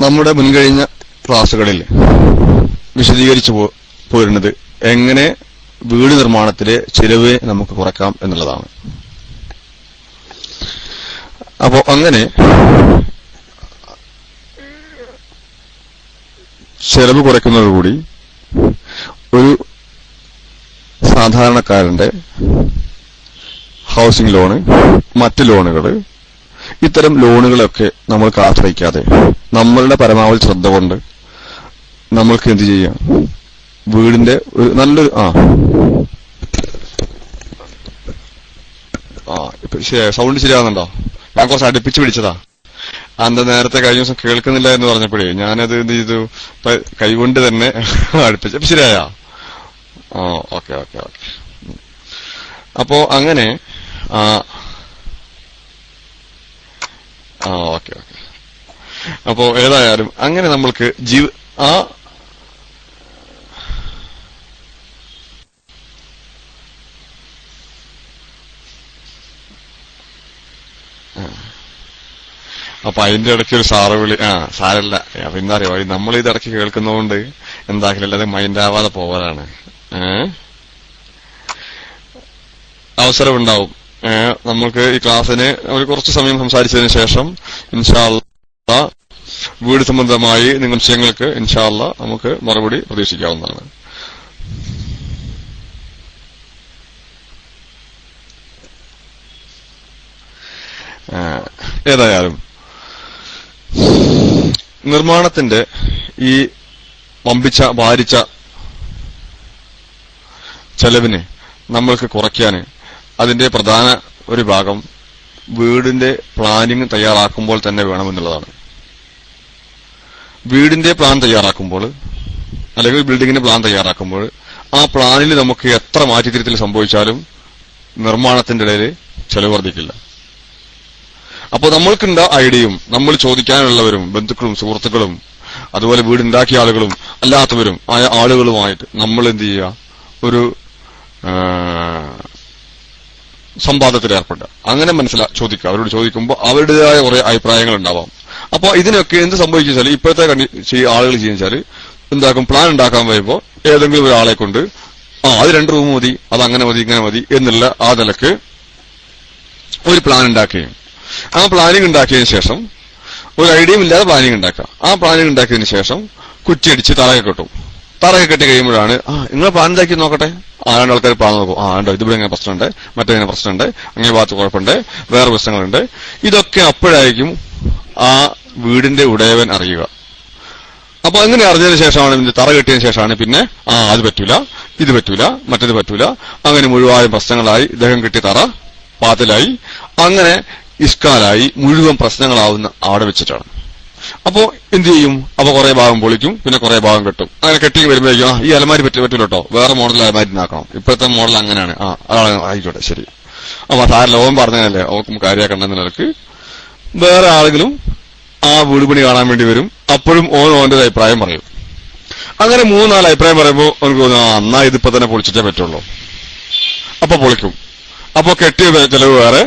നമ്മുടെ മുൻകഴിഞ്ഞ ക്ലാസുകളിൽ വിശദീകരിച്ചു പോരുന്നത് എങ്ങനെ വീട് നിർമ്മാണത്തിലെ ചിലവ് നമുക്ക് കുറയ്ക്കാം എന്നുള്ളതാണ്. അപ്പോ അങ്ങനെ ചെലവ് കുറയ്ക്കുന്നതോടുകൂടി ഒരു സാധാരണക്കാരന്റെ ഹൗസിംഗ് ലോണ്, മറ്റ് ലോണുകൾ, ഇത്തരം ലോണുകളൊക്കെ നമ്മൾക്ക് ആശ്രയിക്കാതെ നമ്മളുടെ പരമാവധി ശ്രദ്ധ കൊണ്ട് നമ്മൾക്ക് എന്ത് ചെയ്യാം, വീടിന്റെ ഒരു നല്ലൊരു സൗണ്ട് ശരിയാവുന്നുണ്ടോ? ഞാൻ കുറച്ച് അടുപ്പിച്ച് പിടിച്ചതാ. അന്ത നേരത്തെ കഴിഞ്ഞ ദിവസം കേൾക്കുന്നില്ല എന്ന് പറഞ്ഞപ്പോഴേ ഞാനത് എന്ത് ചെയ്തു, കൈകൊണ്ട് തന്നെ അടുപ്പിച്ചു. ശരിയായ? Okay okay okay. അപ്പോ അങ്ങനെ ഓക്കെ ഓക്കെ. അപ്പോ ഏതായാലും അങ്ങനെ നമ്മൾക്ക് അപ്പൊ അതിന്റെ ഇടയ്ക്ക് ഒരു സാറ് വിളി സാരല്ല. അപ്പൊ എന്താ അറിയോ, നമ്മൾ ഇത് ഇടയ്ക്ക് കേൾക്കുന്നതുകൊണ്ട് എന്താക്കില്ല, അത് മൈൻഡാവാതെ പോവലാണ്. അവസരമുണ്ടാവും. നമ്മൾക്ക് ഈ ക്ലാസ്സിന് ഒരു കുറച്ച് സമയം സംസാരിച്ചതിന് ശേഷം ഇൻഷാ അല്ലാഹ് വീട് സംബന്ധമായി നിങ്ങൾ വിഷയങ്ങൾക്ക് ഇൻഷാ അല്ലാഹ് നമുക്ക് മറുപടി പ്രതീക്ഷിക്കാവുന്നതാണ്. ഏതായാലും നിർമ്മാണത്തിന്റെ ഈ ഭാരിച്ച ചെലവിനെ നമ്മൾക്ക് കുറയ്ക്കാൻ അതിന്റെ പ്രധാന ഒരു ഭാഗം വീടിന്റെ പ്ലാനിങ് തയ്യാറാക്കുമ്പോൾ തന്നെ വേണമെന്നുള്ളതാണ്. വീടിന്റെ പ്ലാൻ തയ്യാറാക്കുമ്പോൾ അല്ലെങ്കിൽ ബിൽഡിങ്ങിന്റെ പ്ലാൻ തയ്യാറാക്കുമ്പോൾ ആ പ്ലാനിൽ നമുക്ക് എത്ര മാറ്റിത്തിരുത്തൽ സംഭവിച്ചാലും നിർമ്മാണത്തിന്റെ ഇടയിൽ ചെലവ് വർദ്ധിക്കില്ല. അപ്പോൾ നമ്മൾക്കുണ്ട ഐഡിയയും നമ്മൾ ചോദിക്കാനുള്ളവരും ബന്ധുക്കളും സുഹൃത്തുക്കളും അതുപോലെ വീടുണ്ടാക്കിയ ആളുകളും അല്ലാത്തവരും ആയ ആളുകളുമായിട്ട് നമ്മൾ എന്ത് ചെയ്യുക, ഒരു സംവാദത്തിൽ ഏർപ്പെടുക. അങ്ങനെ ചോദിക്കുക. അവരോട് ചോദിക്കുമ്പോൾ അവരുടേതായ കുറെ അഭിപ്രായങ്ങൾ ഉണ്ടാവാം. അപ്പൊ ഇതിനൊക്കെ എന്ത് സംഭവിച്ചാൽ ഇപ്പോഴത്തെ ആളുകൾ ചെയ്യുന്നത് എന്താക്കും, പ്ലാൻ ഉണ്ടാക്കാൻ വരുമ്പോൾ ഏതെങ്കിലും ഒരാളെ കൊണ്ട് അത് 2 റൂം മതി, അത് അങ്ങനെ മതി ഇങ്ങനെ മതി എന്നുള്ള ആ നിലക്ക് ഒരു പ്ലാൻ ഉണ്ടാക്കുകയും ആ പ്ലാനിങ് ഉണ്ടാക്കിയതിനു ശേഷം ഒരു ഐഡിയയും ഇല്ലാതെ പ്ലാനിങ് ഉണ്ടാക്കുക. ആ പ്ലാനിങ് ഉണ്ടാക്കിയതിനു ശേഷം കുറ്റിയടിച്ച് തറയൊക്കെ കെട്ടും. തറയൊക്കെ കെട്ടി കഴിയുമ്പോഴാണ് നിങ്ങൾ പ്ലാൻ ഉണ്ടാക്കി നോക്കട്ടെ. 2 ആൾക്കാർ പ്ലാൻ നോക്കും. ഉണ്ടോ, ഇതിവിടെ ഇങ്ങനെ പ്രശ്നമുണ്ട്, മറ്റേങ്ങനെ പ്രശ്നമുണ്ട്, അങ്ങനെ ഭാഗത്ത് കുഴപ്പമുണ്ട്, വേറെ പ്രശ്നങ്ങളുണ്ട്. ഇതൊക്കെ അപ്പോഴായിരിക്കും ആ വീടിന്റെ ഉടയവൻ അറിയുക. അപ്പൊ അങ്ങനെ അറിഞ്ഞതിന് ശേഷമാണ്, തറ കെട്ടിയതിനു ശേഷമാണ് പിന്നെ അത് പറ്റൂല, ഇത് പറ്റൂല, മറ്റേത് പറ്റൂല, അങ്ങനെ മുഴുവൻ പ്രശ്നങ്ങളായി ഇദ്ദേഹം കെട്ടിയ തറ പാത്തിലായി, അങ്ങനെ ഇഷ്കാലായി മുഴുവൻ പ്രശ്നങ്ങളാവുന്ന അവിടെ വെച്ചിട്ടാണ്. അപ്പോ എന്ത് ചെയ്യും, അപ്പൊ കുറെ ഭാഗം പൊളിക്കും, പിന്നെ കുറെ ഭാഗം കെട്ടും. അങ്ങനെ കെട്ടി വരുമ്പോഴേക്കും ഈ അലമാരി പറ്റൂല കേട്ടോ, വേറെ മോഡൽ അലമാരി ഉണ്ടാക്കണം, ഇപ്പോഴത്തെ മോഡൽ അങ്ങനെയാണ്, ആയിക്കോട്ടെ ശരി. അപ്പൊ സാറിൽ ഓൻ പറഞ്ഞതല്ലേ, ഓർക്കും കാര്യമാക്കണ്ടെന്ന നിലക്ക് വേറെ ആളുകളും ആ വീട് പണി കാണാൻ വേണ്ടി വരും. അപ്പോഴും ഓന്റെ അഭിപ്രായം പറയും. അങ്ങനെ 3-4 അഭിപ്രായം പറയുമ്പോൾ അവർക്ക് തോന്നുന്നു ഇതിപ്പോ തന്നെ പൊളിച്ചിട്ടേ പറ്റുള്ളൂ. അപ്പൊ പൊളിക്കും. അപ്പൊ കെട്ടിയ ചെലവ് വേറെ,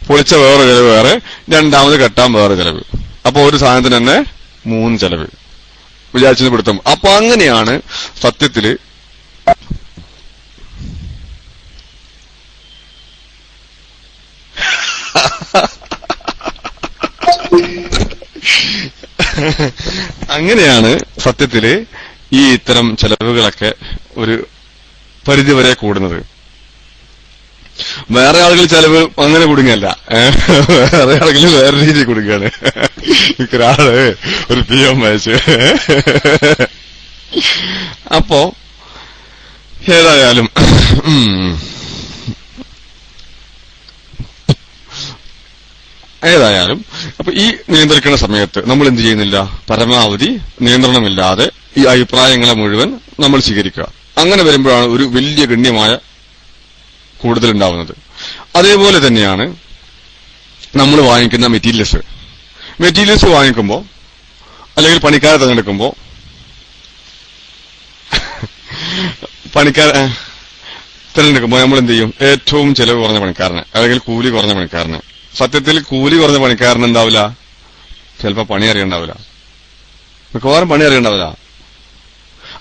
പൊളിച്ച വേറെ ചെലവ് വേറെ, രണ്ടാമത് കെട്ടാൻ വേറെ ചെലവ്. അപ്പൊ ഒരു സാധനത്തിന് തന്നെ 3 ചെലവ് വിചാരിച്ചത് പിടുത്തം. അപ്പൊ അങ്ങനെയാണ് സത്യത്തില് ഈ ഇത്തരം ചെലവുകളൊക്കെ ഒരു പരിധിവരെ കൂടുന്നത്. വേറെ ആളുകൾ ചെലവ് അങ്ങനെ കുടുങ്ങല്ല, വേറെ ആളുകൾ വേറെ രീതിയിൽ കുടുങ്ങാണ്. ഒരാള് ഒരു PM അയച്ചു. അപ്പോ ഏതായാലും അപ്പൊ ഈ നിയന്ത്രിക്കുന്ന സമയത്ത് നമ്മൾ എന്ത് ചെയ്യുന്നില്ല, പരമാവധി നിയന്ത്രണമില്ലാതെ ഈ അഭിപ്രായങ്ങളെ മുഴുവൻ നമ്മൾ സ്വീകരിക്കുക. അങ്ങനെ വരുമ്പോഴാണ് ഒരു വലിയ ഗണ്യമായ കൂടുതലുണ്ടാവുന്നത്. അതേപോലെ തന്നെയാണ് നമ്മൾ വാങ്ങിക്കുന്ന മെറ്റീരിയൽസ് വാങ്ങിക്കുമ്പോൾ അല്ലെങ്കിൽ പണിക്കാരെ തിരഞ്ഞെടുക്കുമ്പോൾ നമ്മൾ എന്ത് ചെയ്യും, ഏറ്റവും ചെലവ് കുറഞ്ഞ പണിക്കാരനെ അല്ലെങ്കിൽ കൂലി കുറഞ്ഞ പണിക്കാരനെ. സത്യത്തിൽ കൂലി കുറഞ്ഞ പണിക്കാരൻ എന്താവില്ല, ചിലപ്പോ പണി അറിയണ്ടാവില്ല. മിക്കവാറും പണി അറിയേണ്ടവരാ.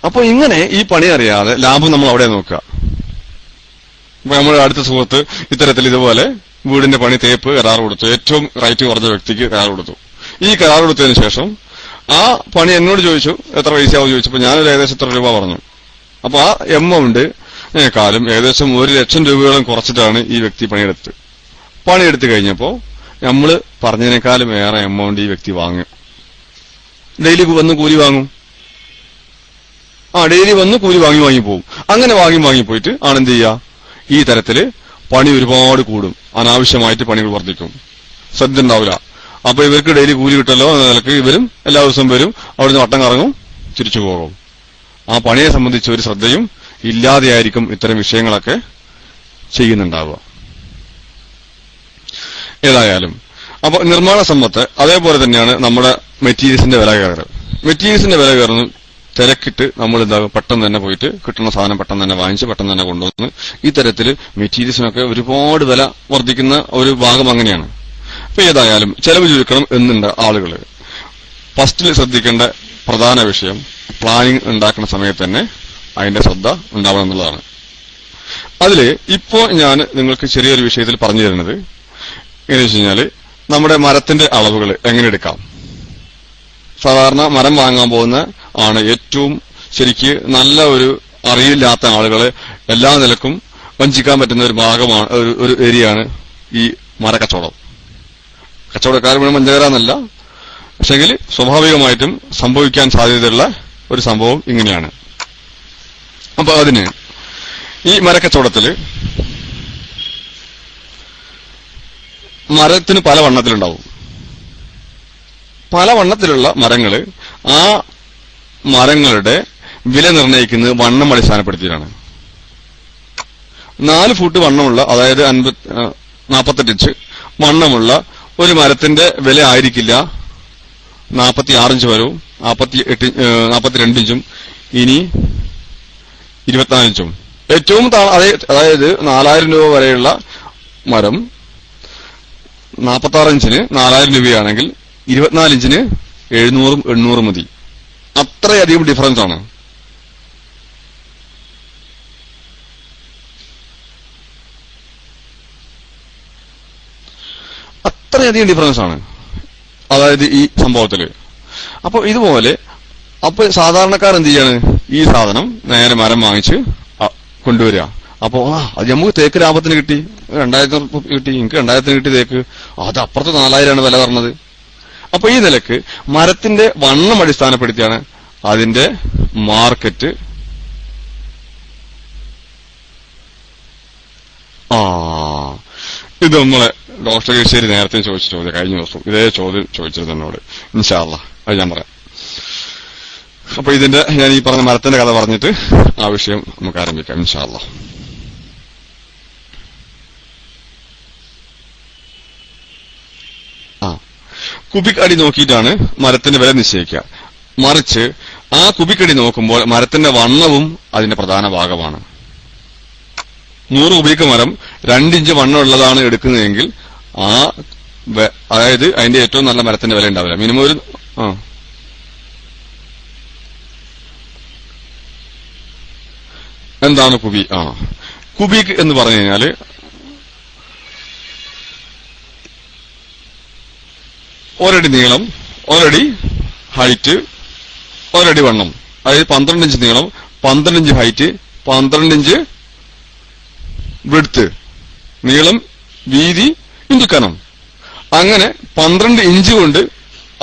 അപ്പൊ ഇങ്ങനെ ഈ പണി അറിയാതെ ലാഭം നമ്മൾ അവിടെ നോക്കുക. ഇപ്പൊ നമ്മുടെ അടുത്ത സുഹൃത്ത് ഇത്തരത്തിൽ ഇതുപോലെ വീടിന്റെ പണി തേപ്പ് കരാർ കൊടുത്തു, ഏറ്റവും റേറ്റ് കുറഞ്ഞ വ്യക്തിക്ക് കരാർ കൊടുത്തു. ഈ കരാർ കൊടുത്തതിന് ശേഷം ആ പണി എന്നോട് ചോദിച്ചു എത്ര പൈസയാവും ചോദിച്ചപ്പോ ഞാനൊരു ഏകദേശം എത്ര രൂപ പറഞ്ഞു. അപ്പൊ ആ എമൗണ്ട് കാലം ഏകദേശം 1,00,000 രൂപയോളം കുറച്ചിട്ടാണ് ഈ വ്യക്തി പണിയെടുത്ത് കഴിഞ്ഞപ്പോ നമ്മള് പറഞ്ഞതിനേക്കാളും ഏറെ എമൗണ്ട് ഈ വ്യക്തി വാങ്ങും. ഡെയിലി വന്ന് കൂലി വാങ്ങും. ഡെയിലി വന്ന് കൂലി വാങ്ങിപ്പോവും. അങ്ങനെ വാങ്ങിപ്പോയിട്ട് ആണെന്ത് ചെയ്യുക, ഈ തരത്തില് പണി ഒരുപാട് കൂടും, അനാവശ്യമായിട്ട് പണികൾ വർദ്ധിക്കും, ശ്രദ്ധ ഉണ്ടാവില്ല. അപ്പൊ ഇവർക്ക് ഡെയിലി കൂലി കിട്ടല്ലോ എന്ന നിലക്ക് ഇവരും എല്ലാ ദിവസവും വരും, അവിടുന്ന് വട്ടം കറങ്ങും, തിരിച്ചു പോകും. ആ പണിയെ സംബന്ധിച്ച് ഒരു ശ്രദ്ധയും ഇല്ലാതെയായിരിക്കും ഇത്തരം വിഷയങ്ങളൊക്കെ ചെയ്യുന്നുണ്ടാവുക. ഏതായാലും അപ്പൊ നിർമ്മാണ സമ്പത്ത് അതേപോലെ തന്നെയാണ് നമ്മുടെ മെറ്റീരിയൽസിന്റെ വില കയറുന്നത്. മെറ്റീരിയൽസിന്റെ വില കയറുന്നു തിരക്കിട്ട് നമ്മൾ എന്താകും, പെട്ടെന്ന് തന്നെ പോയിട്ട് കിട്ടുന്ന സാധനം പെട്ടെന്ന് തന്നെ വാങ്ങിച്ച് പെട്ടെന്ന് തന്നെ കൊണ്ടുവന്ന് ഇത്തരത്തിൽ മെറ്റീരിയൽസിനൊക്കെ ഒരുപാട് വില വർദ്ധിക്കുന്ന ഒരു ഭാഗം അങ്ങനെയാണ്. അപ്പൊ ഏതായാലും ചെലവ് ചുരുക്കണം എന്നുണ്ട് ആളുകള്. ഫസ്റ്റിൽ ശ്രദ്ധിക്കേണ്ട പ്രധാന വിഷയം പ്ലാനിങ് ഉണ്ടാക്കുന്ന സമയത്ത് തന്നെ അതിന്റെ ശ്രദ്ധ ഉണ്ടാവണം എന്നുള്ളതാണ്. അതില് ഇപ്പോ ഞാൻ നിങ്ങൾക്ക് ചെറിയൊരു വിഷയത്തിൽ പറഞ്ഞു തരുന്നത് എങ്ങനെ വെച്ച് കഴിഞ്ഞാല് നമ്മുടെ മരത്തിന്റെ അളവുകൾ എങ്ങനെ എടുക്കാം. സാധാരണ മരം വാങ്ങാൻ പോകുന്ന ആണ് ഏറ്റവും ശരിക്ക് നല്ല ഒരു അറിയില്ലാത്ത ആളുകളെ എല്ലാ നിലക്കും വഞ്ചിക്കാൻ പറ്റുന്ന ഒരു ഭാഗമാണ്, ഒരു ഏരിയയാണ് ഈ മരക്കച്ചവടം. കച്ചവടക്കാർ മുഴുവൻ വഞ്ചകരാന്നല്ല, പക്ഷെങ്കിൽ സ്വാഭാവികമായിട്ടും സംഭവിക്കാൻ സാധ്യതയുള്ള ഒരു സംഭവം ഇങ്ങനെയാണ്. അപ്പൊ അതിന് ഈ മരക്കച്ചവടത്തില് മരത്തിന് പല വണ്ണത്തിലുണ്ടാവും. പല വണ്ണത്തിലുള്ള മരങ്ങള് ആ മരങ്ങളുടെ വില നിർണ്ണയിക്കുന്നത് വണ്ണം അടിസ്ഥാനപ്പെടുത്തിയാണ്. 4 ഫൂട്ട് വണ്ണമുള്ള, അതായത് 48 ഇഞ്ച് വണ്ണമുള്ള ഒരു മരത്തിന്റെ വില ആയിരിക്കില്ല 46 ഇഞ്ച് വരവും 42 ഇഞ്ചും ഇനി 24 ഇഞ്ചും. ഏറ്റവും അതായത് 4000 രൂപ വരെയുള്ള മരം 46 ഇഞ്ചിന് 4000 രൂപയാണെങ്കിൽ 24 ഇഞ്ചിന് 700-800 മതി. അത്രയധികം ഡിഫറൻസ് ആണ്. അത്രയധികം ഡിഫറൻസ് ആണ് അതായത് ഈ സംഭവത്തില്. അപ്പൊ ഇതുപോലെ സാധാരണക്കാർ എന്ത് ചെയ്യാണ്, ഈ സാധനം നേരെ മരം വാങ്ങിച്ച് കൊണ്ടുവരിക. അപ്പോ അത് നമുക്ക് തേക്ക് ലാഭത്തിന് കിട്ടി, 2000 കിട്ടി, എനിക്ക് 2000 കിട്ടി തേക്ക്, അത് അപ്പുറത്ത് 4000 വില പറഞ്ഞത്. അപ്പൊ ഈ നിലക്ക് മരത്തിന്റെ വണ്ണം അടിസ്ഥാനപ്പെടുത്തിയാണ് അതിന്റെ മാർക്കറ്റ്. ഇത് നമ്മളെ ഡോക്ടർ കേശ്ശേരി നേരത്തെ ചോദിച്ച ചോദ്യം, കഴിഞ്ഞ ദിവസം ഇതേ ചോദ്യം ചോദിച്ചിരുന്നു എന്നോട്. ഇൻഷാ അല്ലാഹ് അത് ഞാൻ പറയാം. അപ്പൊ ഞാൻ ഈ പറഞ്ഞ മരത്തിന്റെ കഥ പറഞ്ഞിട്ട് ആ വിഷയം നമുക്ക് ആരംഭിക്കാം ഇൻഷാ അല്ലാഹ്. കുബിക് അടി നോക്കിയിട്ടാണ് മരത്തിന്റെ വില നിശ്ചയിക്കുക. മറിച്ച് ആ കുബിക് അടി നോക്കുമ്പോൾ മരത്തിന്റെ വണ്ണവും അതിന്റെ പ്രധാന ഭാഗമാണ്. 100 കുബിക് മരം 2 ഇഞ്ച് വണ്ണമുള്ളതാണ് എടുക്കുന്നതെങ്കിൽ അതായത് അതിന്റെ ഏറ്റവും നല്ല മരത്തിന്റെ വില ഉണ്ടാവില്ല. മിനിമം ഒരു എന്താണ് കുബിക് എന്ന് പറഞ്ഞു കഴിഞ്ഞാല് ഒരടി നീളം, ഒരടി ഹൈറ്റ്, ഒരടി വണ്ണം, അതായത് 12 ഇഞ്ച് നീളം, 12 ഇഞ്ച് ഹൈറ്റ്, 12 ഇഞ്ച് വിഡ്ത്ത്, നീളം, വീതി, ഇഞ്ച് കനം. അങ്ങനെ 12 ഇഞ്ച് കൊണ്ട്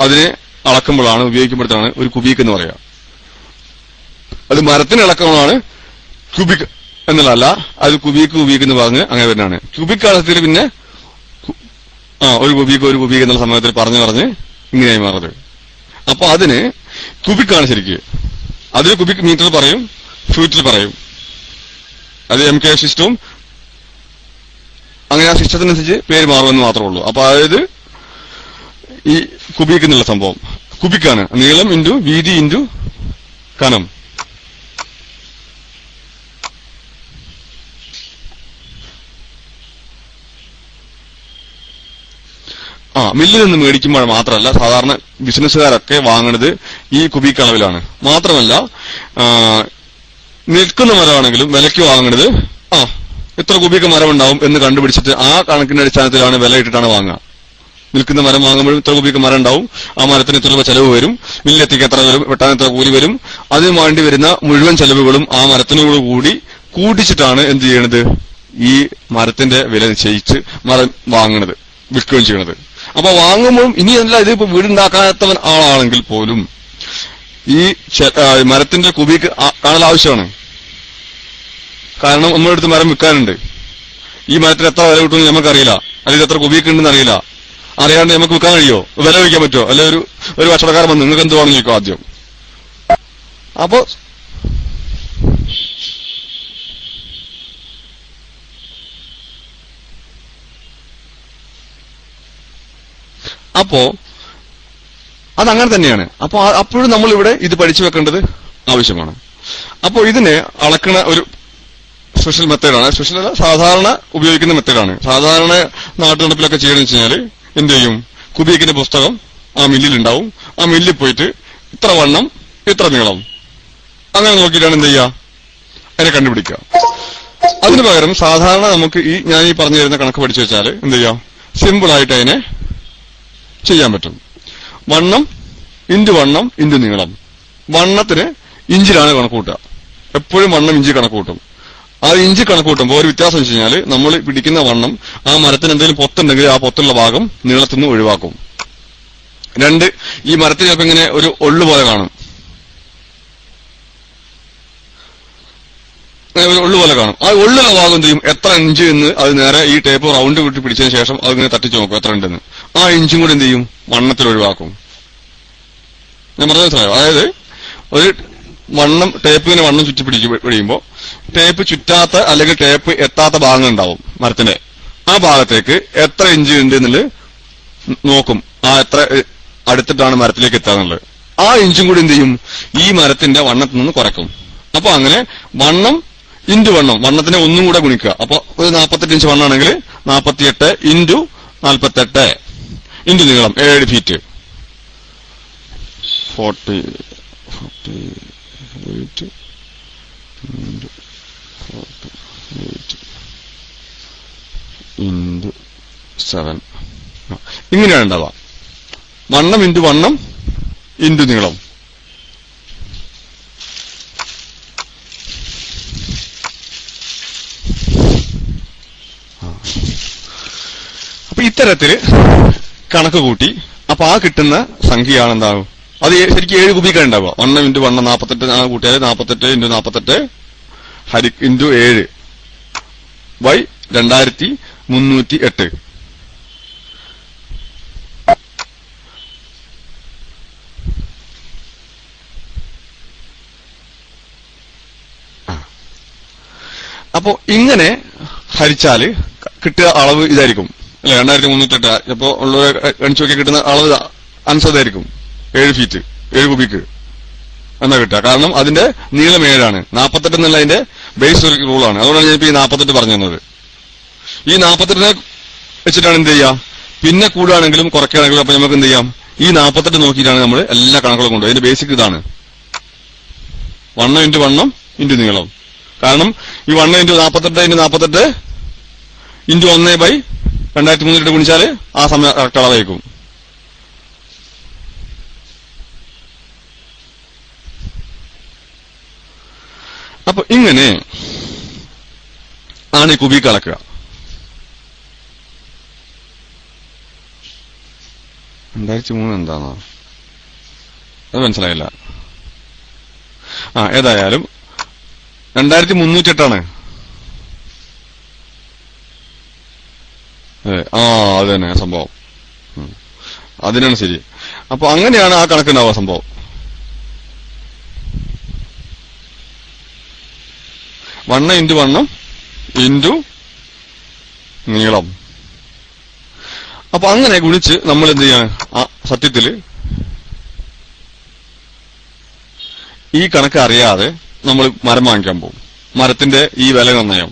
അതിനെ അളക്കുമ്പോഴാണ്, ഉപയോഗിക്കുമ്പോഴാണ് ഒരു കുബിക് എന്ന് പറയുക. അത് മരത്തിന് അളക്കുമ്പോഴാണ് ക്യൂബിക് എന്നുള്ളതല്ല, അത് കുബിക് എന്ന് പറഞ്ഞ് അങ്ങനെ തന്നെയാണ്. ക്യൂബിക് അളത്തിൽ പിന്നെ ഒരു കുബിക് എന്നുള്ള സമയത്തിൽ പറഞ്ഞ് ഇങ്ങനെയായി മാറുന്നത്. അപ്പൊ അതിന് കുബിക്കാണ് ശരിക്ക്. അതിന് കുബിക് മീറ്റർ പറയും, ഫീറ്റിൽ പറയും. അത് MK സിസ്റ്റവും അങ്ങനെ ആ സിസ്റ്റത്തിനനുസരിച്ച് പേര് മാറുമെന്ന് മാത്രമേ ഉള്ളൂ. അപ്പൊ അതായത് ഈ കുബിക് എന്നുള്ള സംഭവം കുബിക്കാണ്. നീളം ഇൻറ്റു വീതി ഇൻറ്റു കനം. മില്ലിൽ നിന്ന് മേടിക്കുമ്പോൾ മാത്രമല്ല, സാധാരണ ബിസിനസ്സുകാരൊക്കെ വാങ്ങുന്നത് ഈ കുബിക്ക് അളവിലാണ്. മാത്രമല്ല നിൽക്കുന്ന മരമാണെങ്കിലും വിലയ്ക്ക് വാങ്ങുന്നത് ഇത്ര കുബിക്ക് മരം ഉണ്ടാവും എന്ന് കണ്ടുപിടിച്ചിട്ട് ആ കണക്കിന്റെ അടിസ്ഥാനത്തിലാണ് വില ഇട്ടിട്ടാണ് വാങ്ങുക. നിൽക്കുന്ന മരം വാങ്ങുമ്പോഴും ഇത്ര കുബിക്ക് മരം ഉണ്ടാവും, ആ മരത്തിന് ഇത്ര രൂപ ചെലവ് വരും, മില്ലെത്തിക്ക് എത്ര വരും, വെട്ടാൻ എത്ര കൂലി വരും, അതിന് വേണ്ടി വരുന്ന മുഴുവൻ ചെലവുകളും ആ മരത്തിനോട് കൂടി കൂട്ടിച്ചിട്ടാണ് എന്ത് ചെയ്യണത്, ഈ മരത്തിന്റെ വില നിശ്ചയിച്ച് മരം വാങ്ങുന്നത്, വിൽക്കുകയും ചെയ്യണത്. അപ്പൊ വാങ്ങുമ്പോഴും ഇനിയല്ല, ഇതിപ്പോ വീടുണ്ടാക്കാത്തവൻ ആളാണെങ്കിൽ പോലും ഈ മരത്തിന്റെ കുബിക്ക് കാണൽ ആവശ്യമാണ്. കാരണം നമ്മുടെ അടുത്ത് മരം വിൽക്കാനുണ്ട്, ഈ മരത്തിന് എത്ര വില കിട്ടുമെന്ന് നമുക്കറിയില്ല, അല്ലെങ്കിൽ എത്ര കുബിക്ക് ഉണ്ടെന്ന് അറിയില്ല. അറിയാണ്ട് നമുക്ക് വിൽക്കാൻ കഴിയോ, വില വയ്ക്കാൻ പറ്റുമോ? അല്ലെ ഒരു കച്ചവടക്കാരൻ വന്ന് നിങ്ങൾക്ക് എന്ത് വേണമെന്ന് ചോദിക്കും ആദ്യം. അപ്പോ അതങ്ങനെ തന്നെയാണ്. അപ്പോ അപ്പോഴും നമ്മൾ ഇവിടെ ഇത് പഠിച്ചു വെക്കേണ്ടത് ആവശ്യമാണ്. അപ്പോ ഇതിനെ അളക്കണ ഒരു സ്പെഷ്യൽ മെത്തേഡാണ്. സ്പെഷ്യൽ അല്ല, സാധാരണ ഉപയോഗിക്കുന്ന മെത്തേഡാണ്. സാധാരണ നാട്ടുനടപ്പിലൊക്കെ ചെയ്യണമെന്ന് വെച്ചാൽ എന്ത് ചെയ്യും, കുബീക്കിന്റെ പുസ്തകം ആ മില്ലിലുണ്ടാവും, ആ മില്ലിൽ പോയിട്ട് ഇത്ര വണ്ണം ഇത്ര നീളം അങ്ങനെ നോക്കിയിട്ടാണ് എന്ത് ചെയ്യുക, അതിനെ കണ്ടുപിടിക്കുക. അതിനു പകരം സാധാരണ നമുക്ക് ഞാൻ ഈ പറഞ്ഞു തരുന്ന കണക്ക് പഠിച്ചു വെച്ചാൽ എന്ത് ചെയ്യാം, സിമ്പിൾ ആയിട്ട് അതിനെ ചെയ്യാൻ പറ്റും. വണ്ണം ഇൻറ്റു നീളം. വണ്ണത്തിന് ഇഞ്ചിലാണ് കണക്ക് കൂട്ടുക. എപ്പോഴും വണ്ണം ഇഞ്ചി കണക്ക് കൂട്ടും. ആ ഇഞ്ചി കണക്ക് കൂട്ടുമ്പോൾ ഒരു വ്യത്യാസം വെച്ച് കഴിഞ്ഞാൽ നമ്മൾ പിടിക്കുന്ന വണ്ണം ആ മരത്തിന് എന്തെങ്കിലും പൊത്തുണ്ടെങ്കിൽ ആ പൊത്തുള്ള ഭാഗം നീളത്തിൽ നിന്ന് ഒഴിവാക്കും. രണ്ട്, ഈ മരത്തിനൊക്കെ ഇങ്ങനെ ഒരു ഒള്ളു പോലെ കാണും, ഒള്ളു പോലെ കാണും. ആ ഒള്ളുള്ള ഭാഗം എന്ത് ചെയ്യും, എത്ര ഇഞ്ച് എന്ന് അത് നേരെ ഈ ടേപ്പ് റൗണ്ട് വിട്ട് പിടിച്ചതിന് ശേഷം അതിങ്ങനെ തട്ടിച്ചു നോക്കും എത്ര ഉണ്ടെന്ന്. ആ ഇഞ്ചും കൂടി എന്ത് ചെയ്യും, വണ്ണത്തിൽ ഒഴിവാക്കും. ഞാൻ പറഞ്ഞ മനസ്സിലായോ? അതായത് ഒരു ടേപ്പിങ്ങനെ വണ്ണം ചുറ്റി പിടിയുമ്പോൾ ടേപ്പ് ചുറ്റാത്ത അല്ലെങ്കിൽ ടേപ്പ് എത്താത്ത ഭാഗങ്ങൾ ഉണ്ടാവും മരത്തിന്റെ. ആ ഭാഗത്തേക്ക് എത്ര ഇഞ്ച് ഉണ്ട് എന്നുള്ളത് നോക്കും, ആ എത്ര അടുത്തിട്ടാണ് മരത്തിലേക്ക് എത്താന്നുള്ളത്. ആ ഇഞ്ചും കൂടി എന്ത് ചെയ്യും, ഈ മരത്തിന്റെ വണ്ണത്തിൽ നിന്ന് കുറയ്ക്കും. അപ്പൊ അങ്ങനെ വണ്ണം ഇൻറ്റു വണ്ണത്തിനെ ഒന്നും കൂടെ ഗുണിക്കുക. അപ്പൊ ഒരു 48 ഇഞ്ച് വണ്ണാണെങ്കിൽ 48 ഇൻറ്റു 48 ഇൻറ്റു നീളം 7 ഫീറ്റ് 48 ഇൻറ്റു 7 ഇങ്ങനെയാണ് ഉണ്ടാവുക. വണ്ണം ഇൻറ്റു നീളം. അപ്പൊ ഇത്തരത്തില് കണക്ക് കൂട്ടി അപ്പൊ ആ കിട്ടുന്ന സംഖ്യയാണ് എന്താകും, അത് ശരിക്കും 7 കുബിക്കാണ് ഉണ്ടാവുക. 1 ഇൻറ്റു 1 48 ആണ് കൂട്ടിയാൽ 48 ഇൻറ്റു 48 ഇൻറ്റു 7 ബൈ 2308. അപ്പോ ഇങ്ങനെ ഹരിച്ചാല് കിട്ടുക അളവ് ഇതായിരിക്കും അല്ലെ, 2308. ചിലപ്പോ ഉള്ളവരെ ഗണിച്ചു നോക്കി കിട്ടുന്ന അളവ് ആൻസർ ഇതായിരിക്കും, 7 ഫീറ്റ് 7 കുബിക്ക് എന്നാ കിട്ടുക. കാരണം അതിന്റെ നീളം 7ആണ്. 48 എന്നുള്ള അതിന്റെ ബേസ് ഒരു റൂളാണ്. അതുകൊണ്ടാണ് ഞാൻ ഇപ്പൊ ഈ 48 പറഞ്ഞു തന്നത്. ഈ 48നെ വെച്ചിട്ടാണ് എന്ത് ചെയ്യുക, പിന്നെ കൂടുകയാണെങ്കിലും കുറയ്ക്കുകയാണെങ്കിലും അപ്പൊ നമുക്ക് എന്ത് ചെയ്യാം, ഈ 48 നോക്കിയിട്ടാണ് നമ്മൾ എല്ലാ കണക്കുകളും കൊണ്ടുപോയി. അതിന്റെ ബേസിക് ഇതാണ്, വണ്ണം ഇൻറ്റു നീളം. കാരണം ഈ 1 ഇൻറ്റു 48 ഇൻറ്റു 48 ഇൻറ്റു 1 ബൈ 2308 ഗുണിച്ചാല് ആ സമയം കറക്റ്റ് അളവായിരിക്കും. അപ്പൊ ഇങ്ങനെ ആണ് ഈ കുബിക്ക് അളക്കുക. 2003 എന്താണോ അത് മനസ്സിലായില്ല. ഏതായാലും 2308 അത് തന്നെ സംഭവം, അതിനാണ് ശരി. അപ്പൊ അങ്ങനെയാണ് ആ കണക്കുണ്ടാവുക സംഭവം. വണ്ണം ഇൻറ്റു നീളം. അപ്പൊ അങ്ങനെ ഗുണിച്ച് നമ്മൾ എന്ത് ചെയ്യാണ്, ആ സത്യത്തില് ഈ കണക്ക് അറിയാതെ നമ്മൾ മരം വാങ്ങിക്കാൻ പോകും. മരത്തിന്റെ ഈ വില നിർണ്ണയം,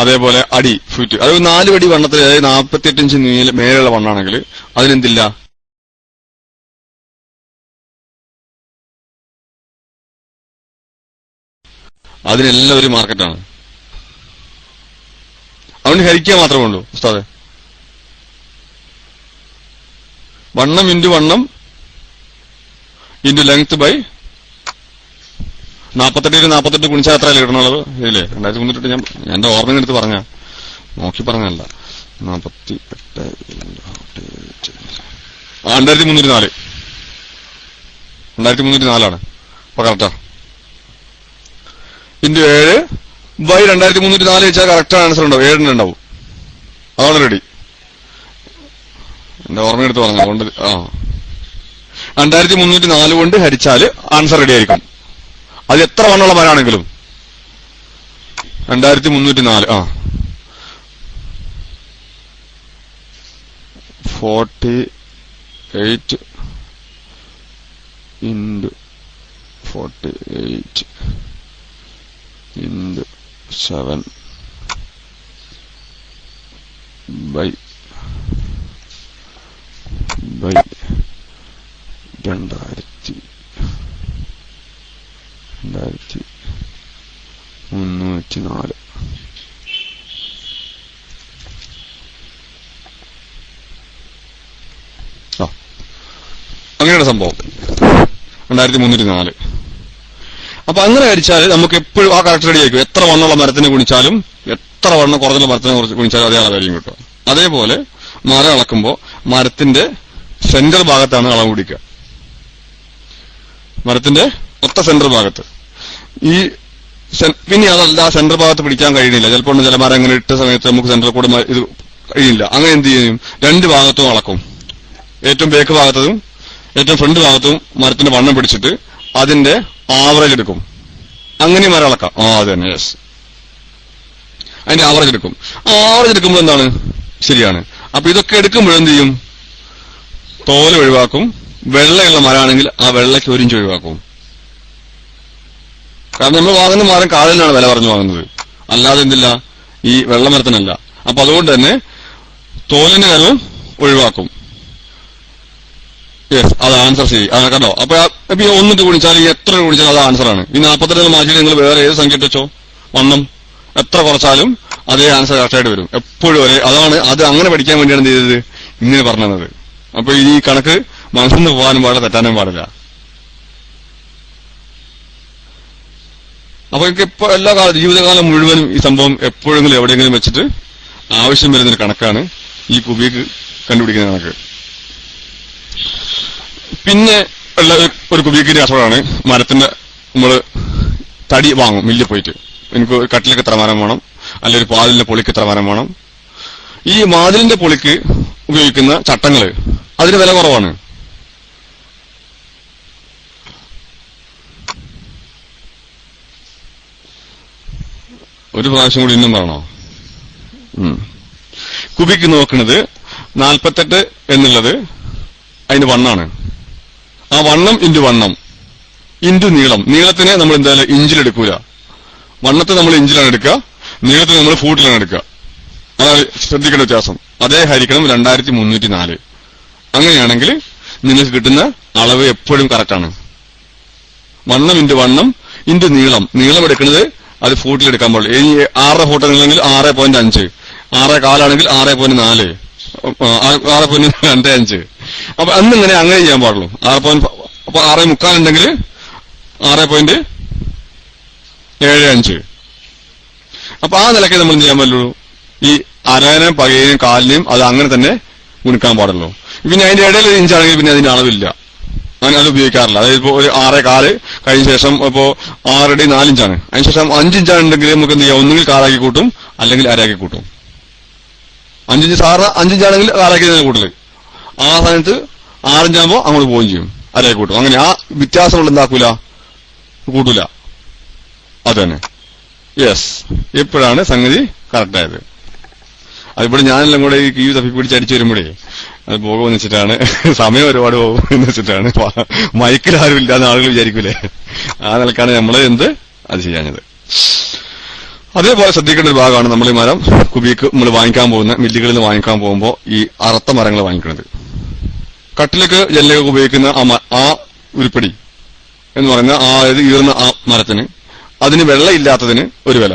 അതേപോലെ അടി ഫീറ്റ്, അത് 4 അടി വണ്ണത്തിൽ, അതായത് 48 ഇഞ്ച് മേലുള്ള വണ്ണാണെങ്കിൽ അതിനെന്തില്ല, അതിനെല്ലാം ഒരു മാർക്കറ്റാണ്. അതുകൊണ്ട് ഹരിക്കുക മാത്രമേ ഉള്ളൂ ഉസ്താദെ. വണ്ണം ഇൻറ്റു വണ്ണം ഇൻറ്റു ലെങ്ത് ബൈ 48 ഗുണിച്ചാൽ എത്ര കിട്ടണുള്ളത്? ഇല്ലേ 2038. ഞാൻ എന്റെ ഓർമ്മ എടുത്ത് പറഞ്ഞ നോക്കി പറഞ്ഞല്ല. 48 2304 2304 അപ്പൊ കറക്റ്റാ. ഇൻറ്റു 7 ബൈ 2304 വെച്ചാൽ കറക്റ്റ് ആൻസർ ഉണ്ടാവും. 7 ഉണ്ടാവും. അതാണ് റെഡി. എന്റെ ഓർമ്മ എടുത്ത് പറഞ്ഞു. അതുകൊണ്ട് 2304 കൊണ്ട് ഹരിച്ചാല് ആൻസർ റെഡി ആയിരിക്കും. അത് എത്ര വണ്ണമുള്ള മരാണെങ്കിലും. 2304 48 into 48 into 7 by 2304 അങ്ങനെയാണ് സംഭവം. 2304. അപ്പൊ അങ്ങനെ ഹരിച്ചാൽ നമുക്ക് എപ്പോഴും ആ കറക്റ്റ് റെഡി ആയിരിക്കും. എത്ര വണ്ണമുള്ള മരത്തിനെ ഗുണിച്ചാലും എത്ര വണ്ണം കുറഞ്ഞുള്ള മരത്തിനെ ഗുണിച്ചാലും അതേ അളവായിരിക്കും കിട്ടുക. അതേപോലെ മരം അളക്കുമ്പോ മരത്തിന്റെ സെന്റർ ഭാഗത്താണ് അളവ് പിടിക്കുക. മരത്തിന്റെ ഒത്ത സെന്റർ ഭാഗത്ത്. ഈ പിന്നെ അതല്ല സെന്റർ ഭാഗത്ത് പിടിക്കാൻ കഴിയുന്നില്ല. ചിലപ്പോൾ ചില മരം അങ്ങനെ ഇട്ട സമയത്ത് നമുക്ക് സെന്ററിൽ കൂടെ ഇത് കഴിയില്ല. അങ്ങനെ എന്ത് ചെയ്യും? രണ്ട് ഭാഗത്തും അളക്കും. ഏറ്റവും ബേക്ക് ഭാഗത്തും ഏറ്റവും ഫ്രണ്ട് ഭാഗത്തും മരത്തിന്റെ വണ്ണം പിടിച്ചിട്ട് അതിന്റെ ആവറേജ് എടുക്കും. അങ്ങനെ മരം അളക്കാം. അത് തന്നെ. യെസ്, അതിന്റെ ആവറേജ് എടുക്കും. ആവറേജ് എടുക്കുമ്പോൾ എന്താണ്? ശരിയാണ്. അപ്പൊ ഇതൊക്കെ എടുക്കുമ്പോഴെന്ത് ചെയ്യും? തോല് ഒഴിവാക്കും. വെള്ളയുള്ള മരമാണെങ്കിൽ ആ വെള്ളയ്ക്ക് 1 ഇഞ്ച് ഒഴിവാക്കും. കാരണം നമ്മൾ വാങ്ങുന്ന മരം കാലിനാണ് വില പറഞ്ഞു വാങ്ങുന്നത്, അല്ലാതെ എന്തില്ല ഈ വെള്ളമരത്തിനല്ല. അപ്പൊ അതുകൊണ്ട് തന്നെ തോലിന്റെ കനവും ഒഴിവാക്കും. യെസ്, അത് ആൻസർ ശരി. കണ്ടോ? അപ്പൊ ഈ 1 ഗുണിച്ചാൽ എത്ര ഗുണിച്ചാലും അത് ആൻസറാണ്. ഈ 42 മാറ്റി നിങ്ങൾ വേറെ ഏത് സംഖ്യ വെച്ചോ വണ്ണം എത്ര കുറച്ചാലും അതേ ആൻസർ കറക്റ്റായിട്ട് വരും എപ്പോഴും ഒരേ. അത് അങ്ങനെ പഠിക്കാൻ വേണ്ടിയാണ് എന്ത് ചെയ്തത് ഇങ്ങനെ പറഞ്ഞത്. അപ്പൊ ഈ കണക്ക് മനസ്സിൽ നിന്ന് പോകാനും പാടില്ല, തെറ്റാനും പാടില്ല. അപ്പൊ എനിക്ക് ഇപ്പൊ എല്ലാ ജീവിതകാലം മുഴുവനും ഈ സംഭവം എപ്പോഴെങ്കിലും എവിടെയെങ്കിലും വെച്ചിട്ട് ആവശ്യം വരുന്നൊരു കണക്കാണ് ഈ കുബിക്ക് കണ്ടുപിടിക്കുന്ന കണക്ക്. പിന്നെ ഉള്ള ഒരു കുബിക്കിന്റെ അസുഖമാണ് മരത്തിന്റെ നമ്മള് തടി വാങ്ങും മില്ലിൽ പോയിട്ട്. എനിക്ക് ഒരു കട്ടിലേക്ക് എത്ര മരം വേണം, അല്ലെങ്കിൽ ഒരു പാതിലിന്റെ പൊളിക്ക് എത്ര മരം വേണം. ഈ മാതിലിന്റെ പൊളിക്ക് ഉപയോഗിക്കുന്ന ചട്ടങ്ങള് അതിന് വില കുറവാണ്. ഒരു പ്രാവശ്യം കൂടി ഇന്നും പറയണോ? കുബിക്ക് നോക്കുന്നത് 48 എന്നുള്ളത് അതിന് വണ്ണാണ്. ആ വണ്ണം ഇൻറ്റു വണ്ണം ഇൻറ്റു നീളം. നീളത്തിനെ നമ്മൾ എന്തായാലും ഇഞ്ചിലെടുക്കൂല. വണ്ണത്തെ നമ്മൾ ഇഞ്ചിലാണ് എടുക്കുക, നീളത്തിന് നമ്മൾ ഫൂട്ടിലാണ് എടുക്കുക. അതാണ് ശ്രദ്ധിക്കേണ്ട വ്യത്യാസം. അതേ ഹരിക്കണം 2304. അങ്ങനെയാണെങ്കിൽ നിങ്ങൾക്ക് കിട്ടുന്ന അളവ് എപ്പോഴും കറക്റ്റാണ്. വണ്ണം ഇൻറ്റു വണ്ണം ഇൻറ്റു നീളം. നീളം എടുക്കുന്നത് അത് ഫൂട്ടിലെടുക്കാൻ പാടില്ല. ഇനി 6 ഫൂട്ട് നീളമെങ്കിൽ 6.5, 6.4 ആണെങ്കിൽ 6.4, 6.25. അപ്പൊ അന്നിങ്ങനെ അങ്ങനെ ചെയ്യാൻ പാടുള്ളൂ. 6.4 ഉണ്ടെങ്കിൽ 6.75. അപ്പൊ ആ നിലയ്ക്ക് നമ്മൾ ചെയ്യാൻ പറ്റുള്ളൂ. ഈ അരേനും പകയും കാലിനെയും അത് അങ്ങനെ തന്നെ ഗുണിക്കാൻ പാടുള്ളൂ. പിന്നെ അതിന്റെ ഇടയിൽ 1 ഇഞ്ചാണെങ്കിൽ പിന്നെ അതിന്റെ അളവില്ല, അങ്ങനെ അത് ഉപയോഗിക്കാറില്ല. അതായത് ഇപ്പോ ഒരു 6.4 കഴിഞ്ഞ ശേഷം ഇപ്പോ 6 അടി 4 ഇഞ്ചാണ്, അതിനുശേഷം 5 ഇഞ്ചാണെന്നുണ്ടെങ്കിൽ നമുക്ക് എന്ത് ചെയ്യാം? ഒന്നുകിൽ കാലാക്കി കൂട്ടും, അല്ലെങ്കിൽ അരയാക്കി കൂട്ടും. 5 ഇഞ്ച് സാറിന് 5 ഇഞ്ചാണെങ്കിൽ കാലാക്കി തന്നെ കൂട്ടല്. ആ സമയത്ത് 6 ഇഞ്ചാകുമ്പോൾ അങ്ങോട്ട് പോവുകയും ചെയ്യും, അരയാക്കി കൂട്ടും. അങ്ങനെ ആ വ്യത്യാസമുള്ള എന്താക്കൂല, കൂട്ടൂല. അത് തന്നെ. യെസ്, ഇപ്പോഴാണ് സംഗതി കറക്റ്റായത്. അതിവിടെ ഞാനെല്ലാം കൂടെ ഈ കീവ് തപ്പി പിടിച്ച് അടിച്ചു വരുമ്പോഴേ അത് പോകുമെന്ന് വെച്ചിട്ടാണ്, സമയം ഒരുപാട് പോകും എന്ന് വെച്ചിട്ടാണ്. മൈക്കിൽ ആരും ഇല്ലാന്ന് ആളുകൾ വിചാരിക്കൂലേ, ആ നിലക്കാണ് നമ്മൾ അത് ചെയ്യാഞ്ഞത്. അതേപോലെ ശ്രദ്ധിക്കേണ്ട ഒരു ഭാഗമാണ് നമ്മൾ ഈ മരം കുബിക്ക് നമ്മൾ വാങ്ങിക്കാൻ പോകുന്ന മില്ലുകളിൽ നിന്ന് വാങ്ങിക്കാൻ പോകുമ്പോൾ ഈ അറുത്ത മരങ്ങൾ വാങ്ങിക്കുന്നത്. കട്ടിലേക്ക് ജനലേക്ക് ഉപയോഗിക്കുന്ന ആ ഉരുപ്പടി എന്ന് പറയുന്ന ഈർന്ന ആ മരത്തിന് അതിന് വെള്ളമില്ലാത്തതിന് ഒരു വില,